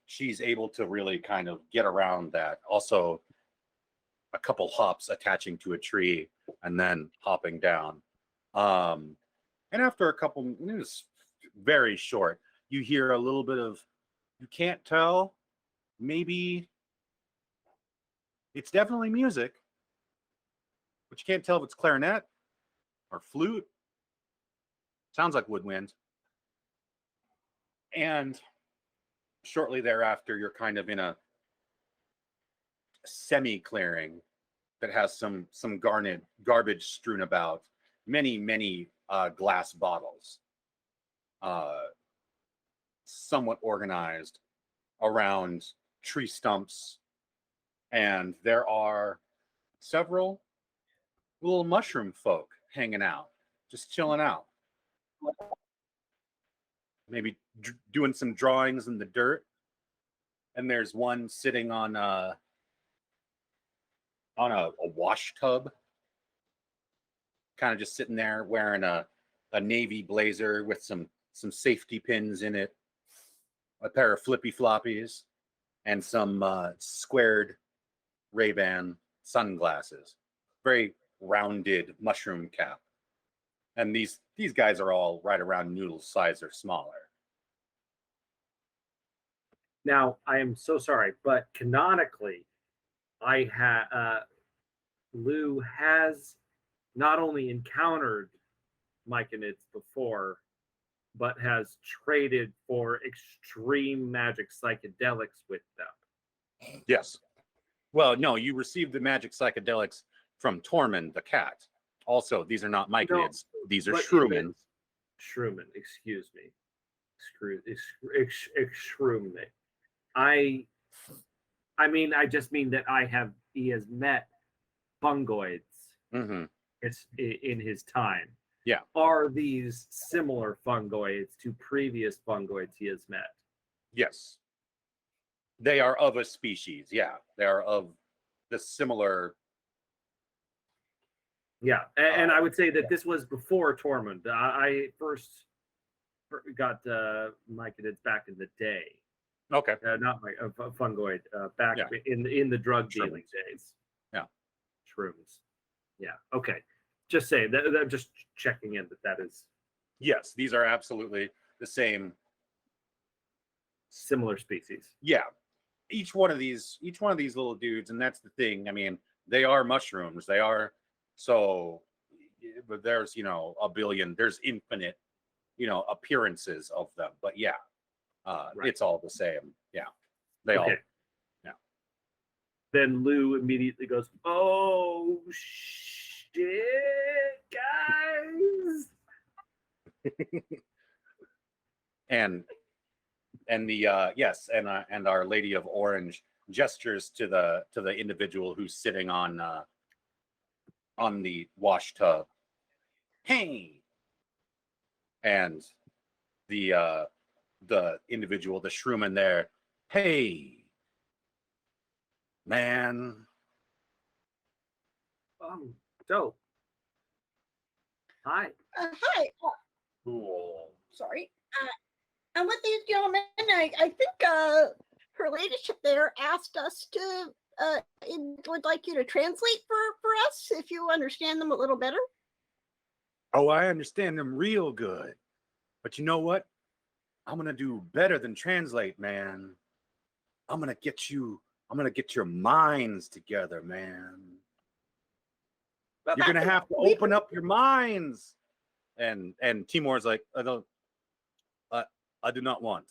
she's able to really kind of get around that. Also, a couple hops attaching to a tree and then hopping down. And after a couple minutes, very short, you hear a little bit of, you can't tell, maybe it's definitely music, but you can't tell if it's clarinet or flute. Sounds like woodwind. And shortly thereafter, you're kind of in a semi-clearing that has some garbage strewn about, many glass bottles, somewhat organized around tree stumps, and there are several little mushroom folk hanging out, just chilling out, maybe doing some drawings in the dirt. And there's one sitting on a wash tub, kind of just sitting there wearing a navy blazer with some safety pins in it, a pair of flippy floppies, and some squared Ray-Ban sunglasses. Very rounded mushroom cap. And these guys are all right around Noodle's size or smaller. Now, I am so sorry, but canonically, Lou has not only encountered myconids before, but has traded for extreme magic psychedelics with them. Yes. Well, no, you received the magic psychedelics from Tormund the cat. Also, these are not myconids. These are but shroomin. Shroomin, excuse me. Shroom me. I mean, I just mean that he has met fungoids Mm-hmm. in his time. Yeah. Are these similar fungoids to previous fungoids he has met? Yes. They are of a species. Yeah. They are of the similar. Yeah. And I would say that this was before Tormund. I first got myconids back in the day. Okay. Not fungoid, back in the drug dealing days. Yeah. Shrooms. Yeah. Okay. Just saying that. I'm just checking in that is. Yes, these are absolutely the same. Similar species. Yeah. Each one of these little dudes, and that's the thing. I mean, they are mushrooms. They are so. But there's a billion. There's infinite, appearances of them. But yeah, Right. It's all the same. Yeah. They all. Yeah. Then Lou immediately goes, "Oh shit, guys!" and the yes, and Our Lady of Orange gestures to the individual who's sitting on the wash tub. Hey. And the individual, the shrooman there, hey, man. Dope. Hi. Hi. Cool. Sorry. I'm with these gentlemen. I think her ladyship there asked us to would like you to translate for us if you understand them a little better. Oh, I understand them real good. But you know what? I'm gonna do better than translate, man. I'm gonna get your minds together, man. You're gonna have to open up your minds. And Timor's like, I do not want.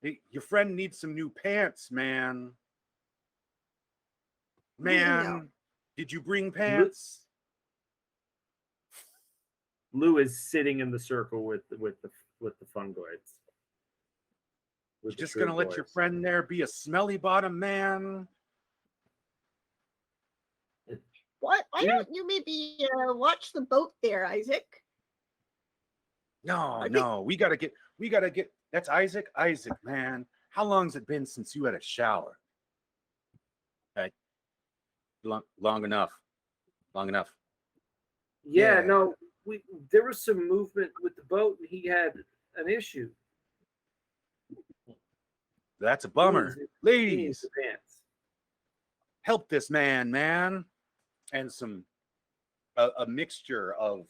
Hey, your friend needs some new pants, man. Man, No. did you bring pants? Lou is sitting in the circle with the fungoids. You're just gonna let your friend there be a smelly bottom man? What? Why don't you maybe watch the boat there, Isaac? No, we gotta get. That's Isaac, man. How long's it been since you had a shower? Okay, long enough. Yeah, no, there was some movement with the boat, and he had an issue. That's a bummer. Ladies, the pants. help this man. And a mixture of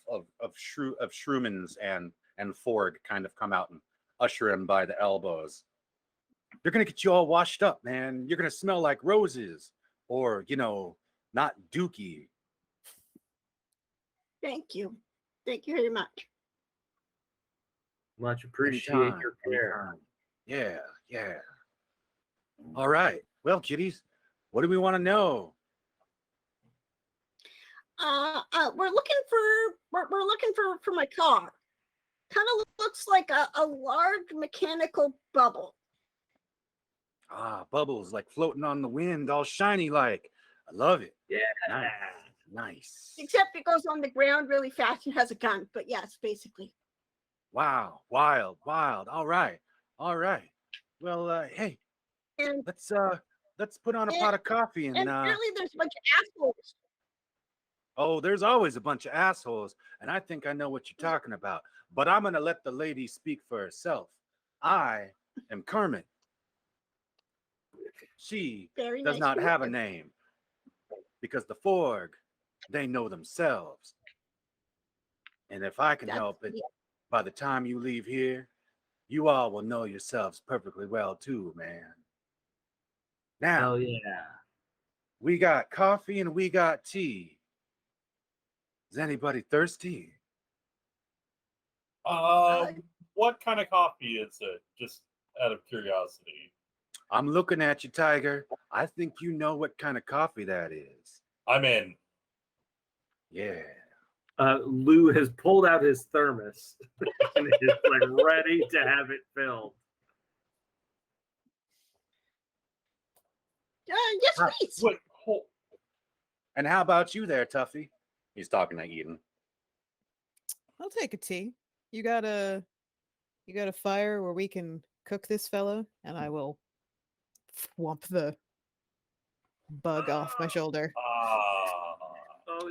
shroomans and Forg kind of come out and usher him by the elbows. They're gonna get you all washed up, man. You're gonna smell like roses, or not dookie. Thank you very much. Much appreciate your care. Anytime. Yeah. All right. Well, kiddies, what do we want to know? We're looking for my car. Kind of looks like a large mechanical bubble. Bubbles like floating on the wind, all shiny like. I love it. Yeah. Nice. Except it goes on the ground really fast and has a gun. But yes, basically. Wow. Wild. All right. Well, hey, And let's put on a pot of coffee and apparently there's a bunch of assholes. Oh, there's always a bunch of assholes, and I think I know what you're talking about. But I'm gonna let the lady speak for herself. I am Kermit. She Very does nice not to have a meet you. name because the Forg, they know themselves. And if I can help it, by the time you leave here, You all will know yourselves perfectly well too, man. Now, Hell yeah. we got coffee and we got tea. Is anybody thirsty? What kind of coffee is it? Just out of curiosity. I'm looking at you, Tiger. I think you know what kind of coffee that is. I'm in. Yeah. Lou has pulled out his thermos and is like ready to have it filled. Yes, Ah, please. Wait, hold. And how about you there, Tuffy? He's talking to Eden. I'll take a tea. You got a fire where we can cook this fella, and I will thwomp the bug off my shoulder.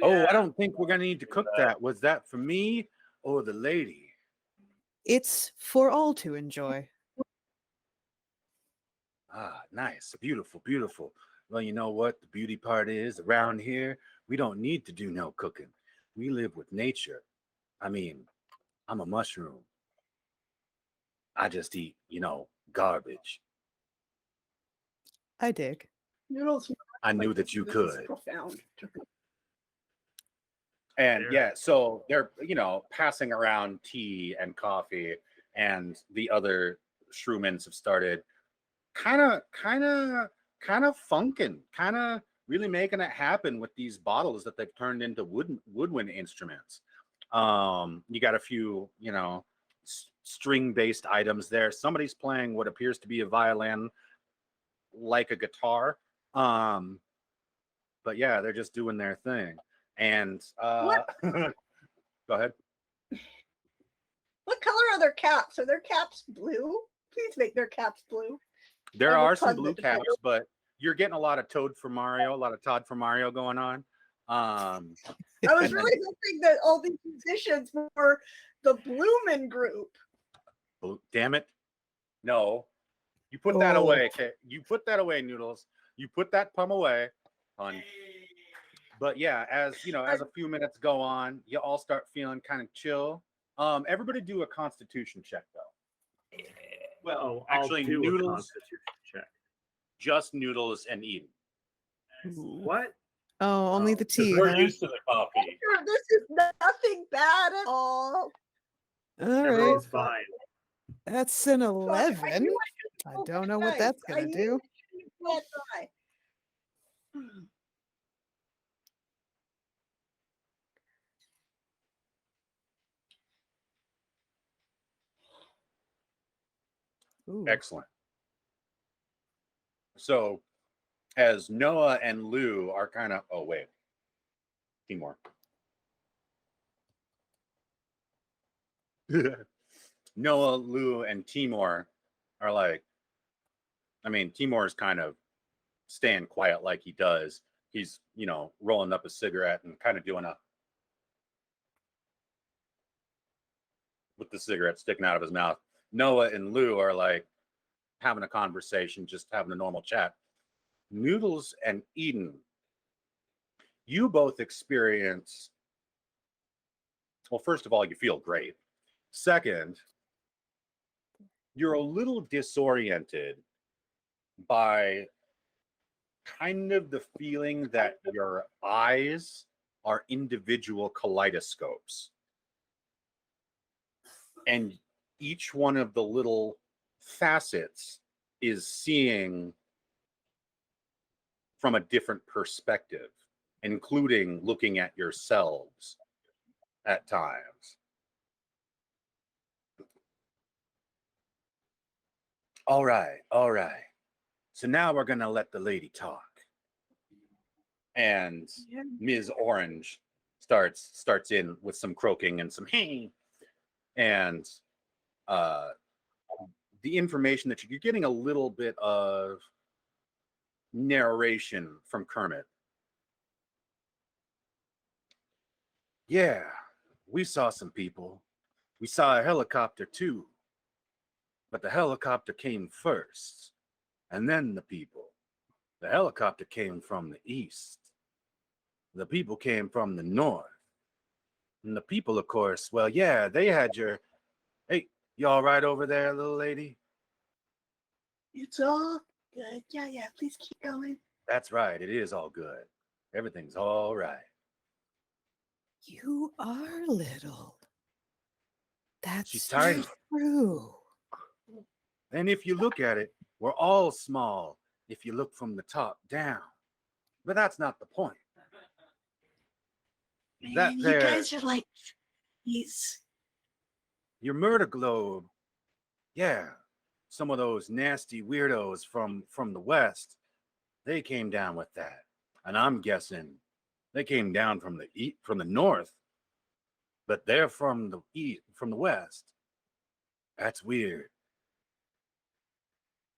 Oh, I don't think we're gonna need to cook that. Was that for me or the lady? It's for all to enjoy. Ah, nice. Beautiful, beautiful. Well, you know what? The beauty part is around here, we don't need to do no cooking. We live with nature. I mean, I'm a mushroom. I just eat, garbage. I dig. Noodles. I knew like, that you this is could. profound. And There. yeah, so they're, passing around tea and coffee, and the other shroomans have started kind of funking, kind of really making it happen with these bottles that they've turned into woodwind instruments. You got a few, string-based items there. Somebody's playing what appears to be a violin, like a guitar. But yeah, they're just doing their thing. And What? go ahead. What color are their caps? Are their caps blue? Please make their caps blue. There I will are some pun blue the caps, but you're getting a lot of Toad for Mario, a lot of Todd for Mario going on. I was really hoping that all these musicians were the Bloomin' Group. Damn it. No. You put that Oh. away. Okay. You put that away, Noodles. You put that pum away, hon. But yeah, as a few minutes go on, you all start feeling kind of chill. Everybody do a constitution check though. Well, I'll actually, do a Noodles, constitution check. just Noodles and Eden. Ooh. What? Oh, only the 'Cause tea. we're Huh? used to the coffee. Sure, this is nothing bad at all. All right, Everything's fine. that's an Fuck, 11. knew I roll don't bad know what dice. that's I gonna knew do. I shouldn't roll bad die. Ooh. Excellent. So, as Noah and Lou are kind of, oh, wait, Timor. Noah, Lou, and Timor are like, Timor is kind of staying quiet like he does. He's, rolling up a cigarette and kind of doing with the cigarette sticking out of his mouth. Noah and Lou are like having a conversation, just having a normal chat. Noodles and Eden, you both experience, well, first of all, you feel great. Second, you're a little disoriented by kind of the feeling that your eyes are individual kaleidoscopes. And each one of the little facets is seeing from a different perspective, including looking at yourselves at times. All right, all right. So now we're gonna let the lady talk. And Yeah. Ms. Orange starts in with some croaking and some hey. And the information that you're getting a little bit of narration from Kermit. Yeah, we saw some people. We saw a helicopter too. But the helicopter came first, and then the people. The helicopter came from the east. The people came from the north. And the people, of course, well, yeah, they had your, hey, You all right over there, little lady? It's all good. Yeah, yeah. Please keep going. That's right. It is all good. Everything's all right. You are little. She's That's tiny. true. And if you look at it, we're all small if you look from the top down. But that's not the point. Man, That you there, guys are like these. your murder globe, yeah, some of those nasty weirdos from the West, they came down with that. And I'm guessing they came down from the north, but they're from the east, from the West. That's weird.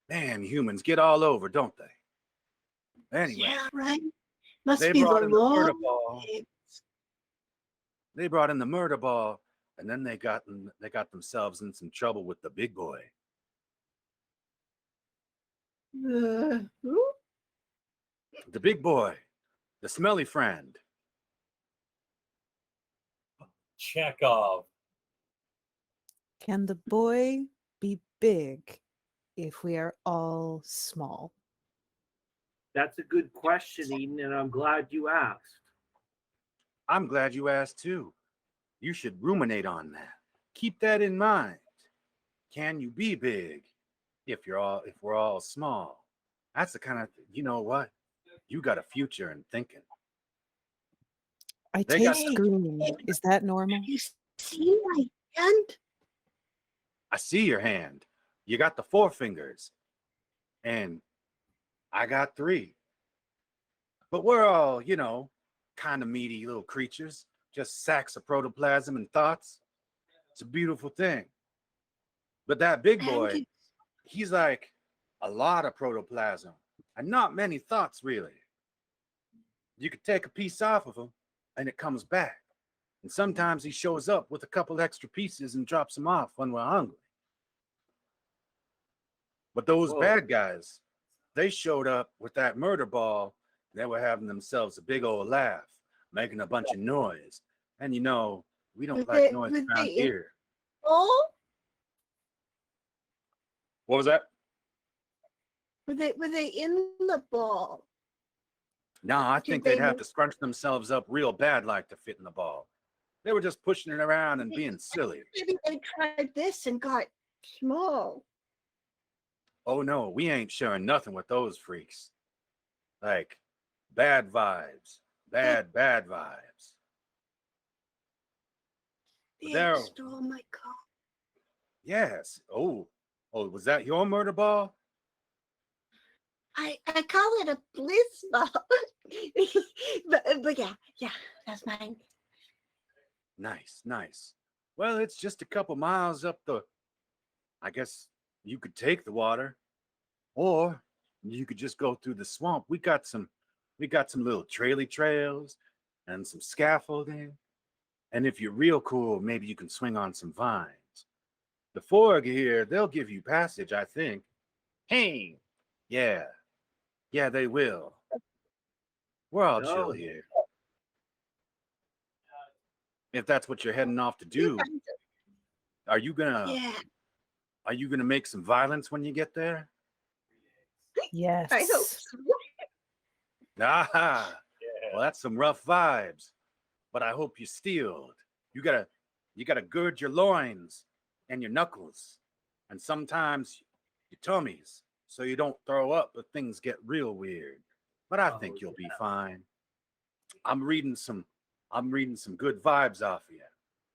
Man, humans get all over, don't they? Anyway, Yeah, right. Must they be the brought in the murder law. ball. They brought in the murder ball, and then they got themselves in some trouble with the big boy. Who? The big boy, the smelly friend. Chekhov. Can the boy be big if we are all small? That's a good question, Eden, and I'm glad you asked. I'm glad you asked too. You should ruminate on that. Keep that in mind. Can you be big if we're all small? That's the kind of, you know what? You got a future in thinking. I They take got- screaming. Is that normal? You see my hand? I see your hand. You got the 4 fingers. And I got 3. But we're all, kind of meaty little creatures, just sacks of protoplasm and thoughts. It's a beautiful thing. But that big boy, And he's like a lot of protoplasm and not many thoughts, really. You could take a piece off of him and it comes back. And sometimes he shows up with a couple extra pieces and drops them off when we're hungry. But those Whoa. bad guys, they showed up with that murder ball. They were having themselves a big old laugh, making a bunch of noise. And we don't Were like they- noise were around they- here. oh, What was that? were they in the ball? No, I Did think they they'd have move- to scrunch themselves up real bad like to fit in the ball. They were just pushing it around and being silly. Maybe they tried this and got small. Oh no, we ain't sharing nothing with those freaks. Like bad vibes. Bad vibes. They There- stole my car. Yes. Oh, was that your murder ball? I call it a bliss ball. but yeah, that's mine. Nice. Well, it's just a couple miles up I guess you could take the water, or you could just go through the swamp. We got some little trails and some scaffolding. And if you're real cool, maybe you can swing on some vines. The Forg here, they'll give you passage, I think. Hey, yeah, they will. We're all chill No. here. If that's what you're heading off to You do, guys are you are- gonna yeah, are you gonna make some violence when you get there? Yes. I hope so. Ah, Yeah. well, that's some rough vibes. But I hope you're steeled. You gotta gird your loins and your knuckles, and sometimes your tummies, so you don't throw up if things get real weird. But I think you'll be fine. I'm reading some good vibes off of you.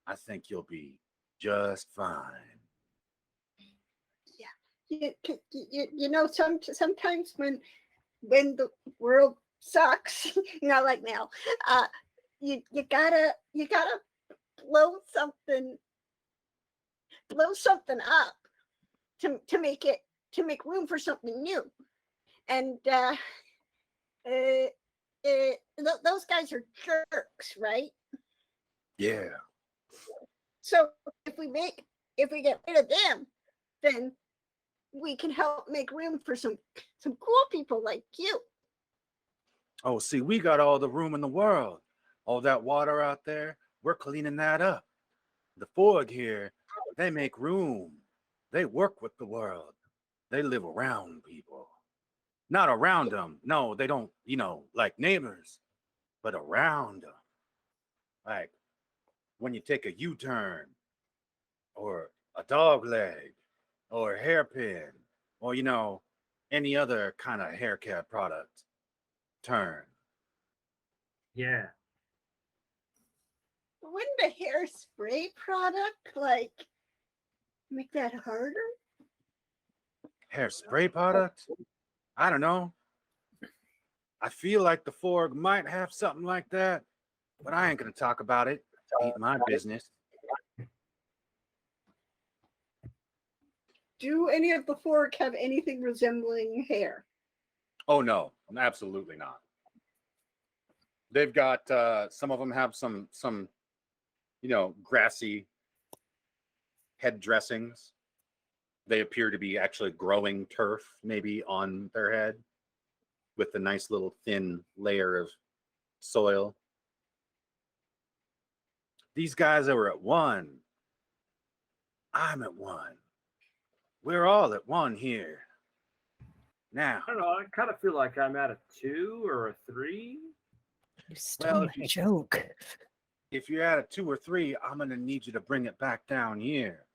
I think you'll be just fine. Sometimes when the world sucks, not like now, you gotta blow something up to make room for something new. And those guys are jerks, right? Yeah. So if we get rid of them, then we can help make room for some cool people like you. Oh, see, we got all the room in the world. All that water out there, we're cleaning that up. The Forg here, They make room. They work with the world. They live around people. Not around them. No, they don't, like neighbors, but around them. Like when you take a U-turn or a dog leg or a hairpin or, any other kind of hair care product turn. Yeah. Wouldn't a hairspray product like make that harder? Hairspray product? I don't know. I feel like the Forg might have something like that, but I ain't gonna talk about it. Ain't my business. Do any of the fork have anything resembling hair? Oh no, absolutely not. They've got some of them have some grassy head dressings. They appear to be actually growing turf maybe on their head with a nice little thin layer of soil. These guys are at one. I'm at one. We're all at one here. Now, I don't know. I kind of feel like I'm at a 2 or a 3. You stole if my you- joke. if you're at a 2 or 3, I'm gonna need you to bring it back down here.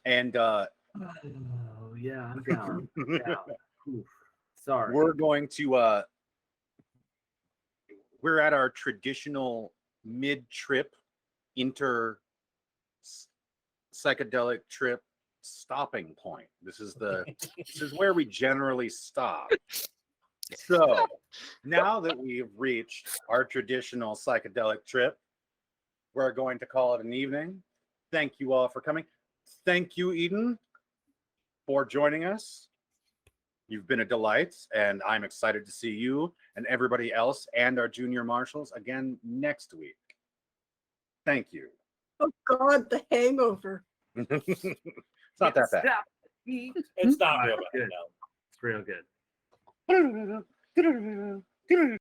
And Oh yeah, I'm down. down. Oof. Sorry. we're going to we're at our traditional mid-trip psychedelic trip stopping point. This is where we generally stop. So now that we've reached our traditional psychedelic trip, we're going to call it an evening. Thank you all for coming. Thank you, Eden, for joining us. You've been a delight, and I'm excited to see you and everybody else and our junior marshals again next week. Thank you. Oh God, the hangover. It's not that bad. Stop. Eat. It's not real Alright, bad. good. No. It's real good.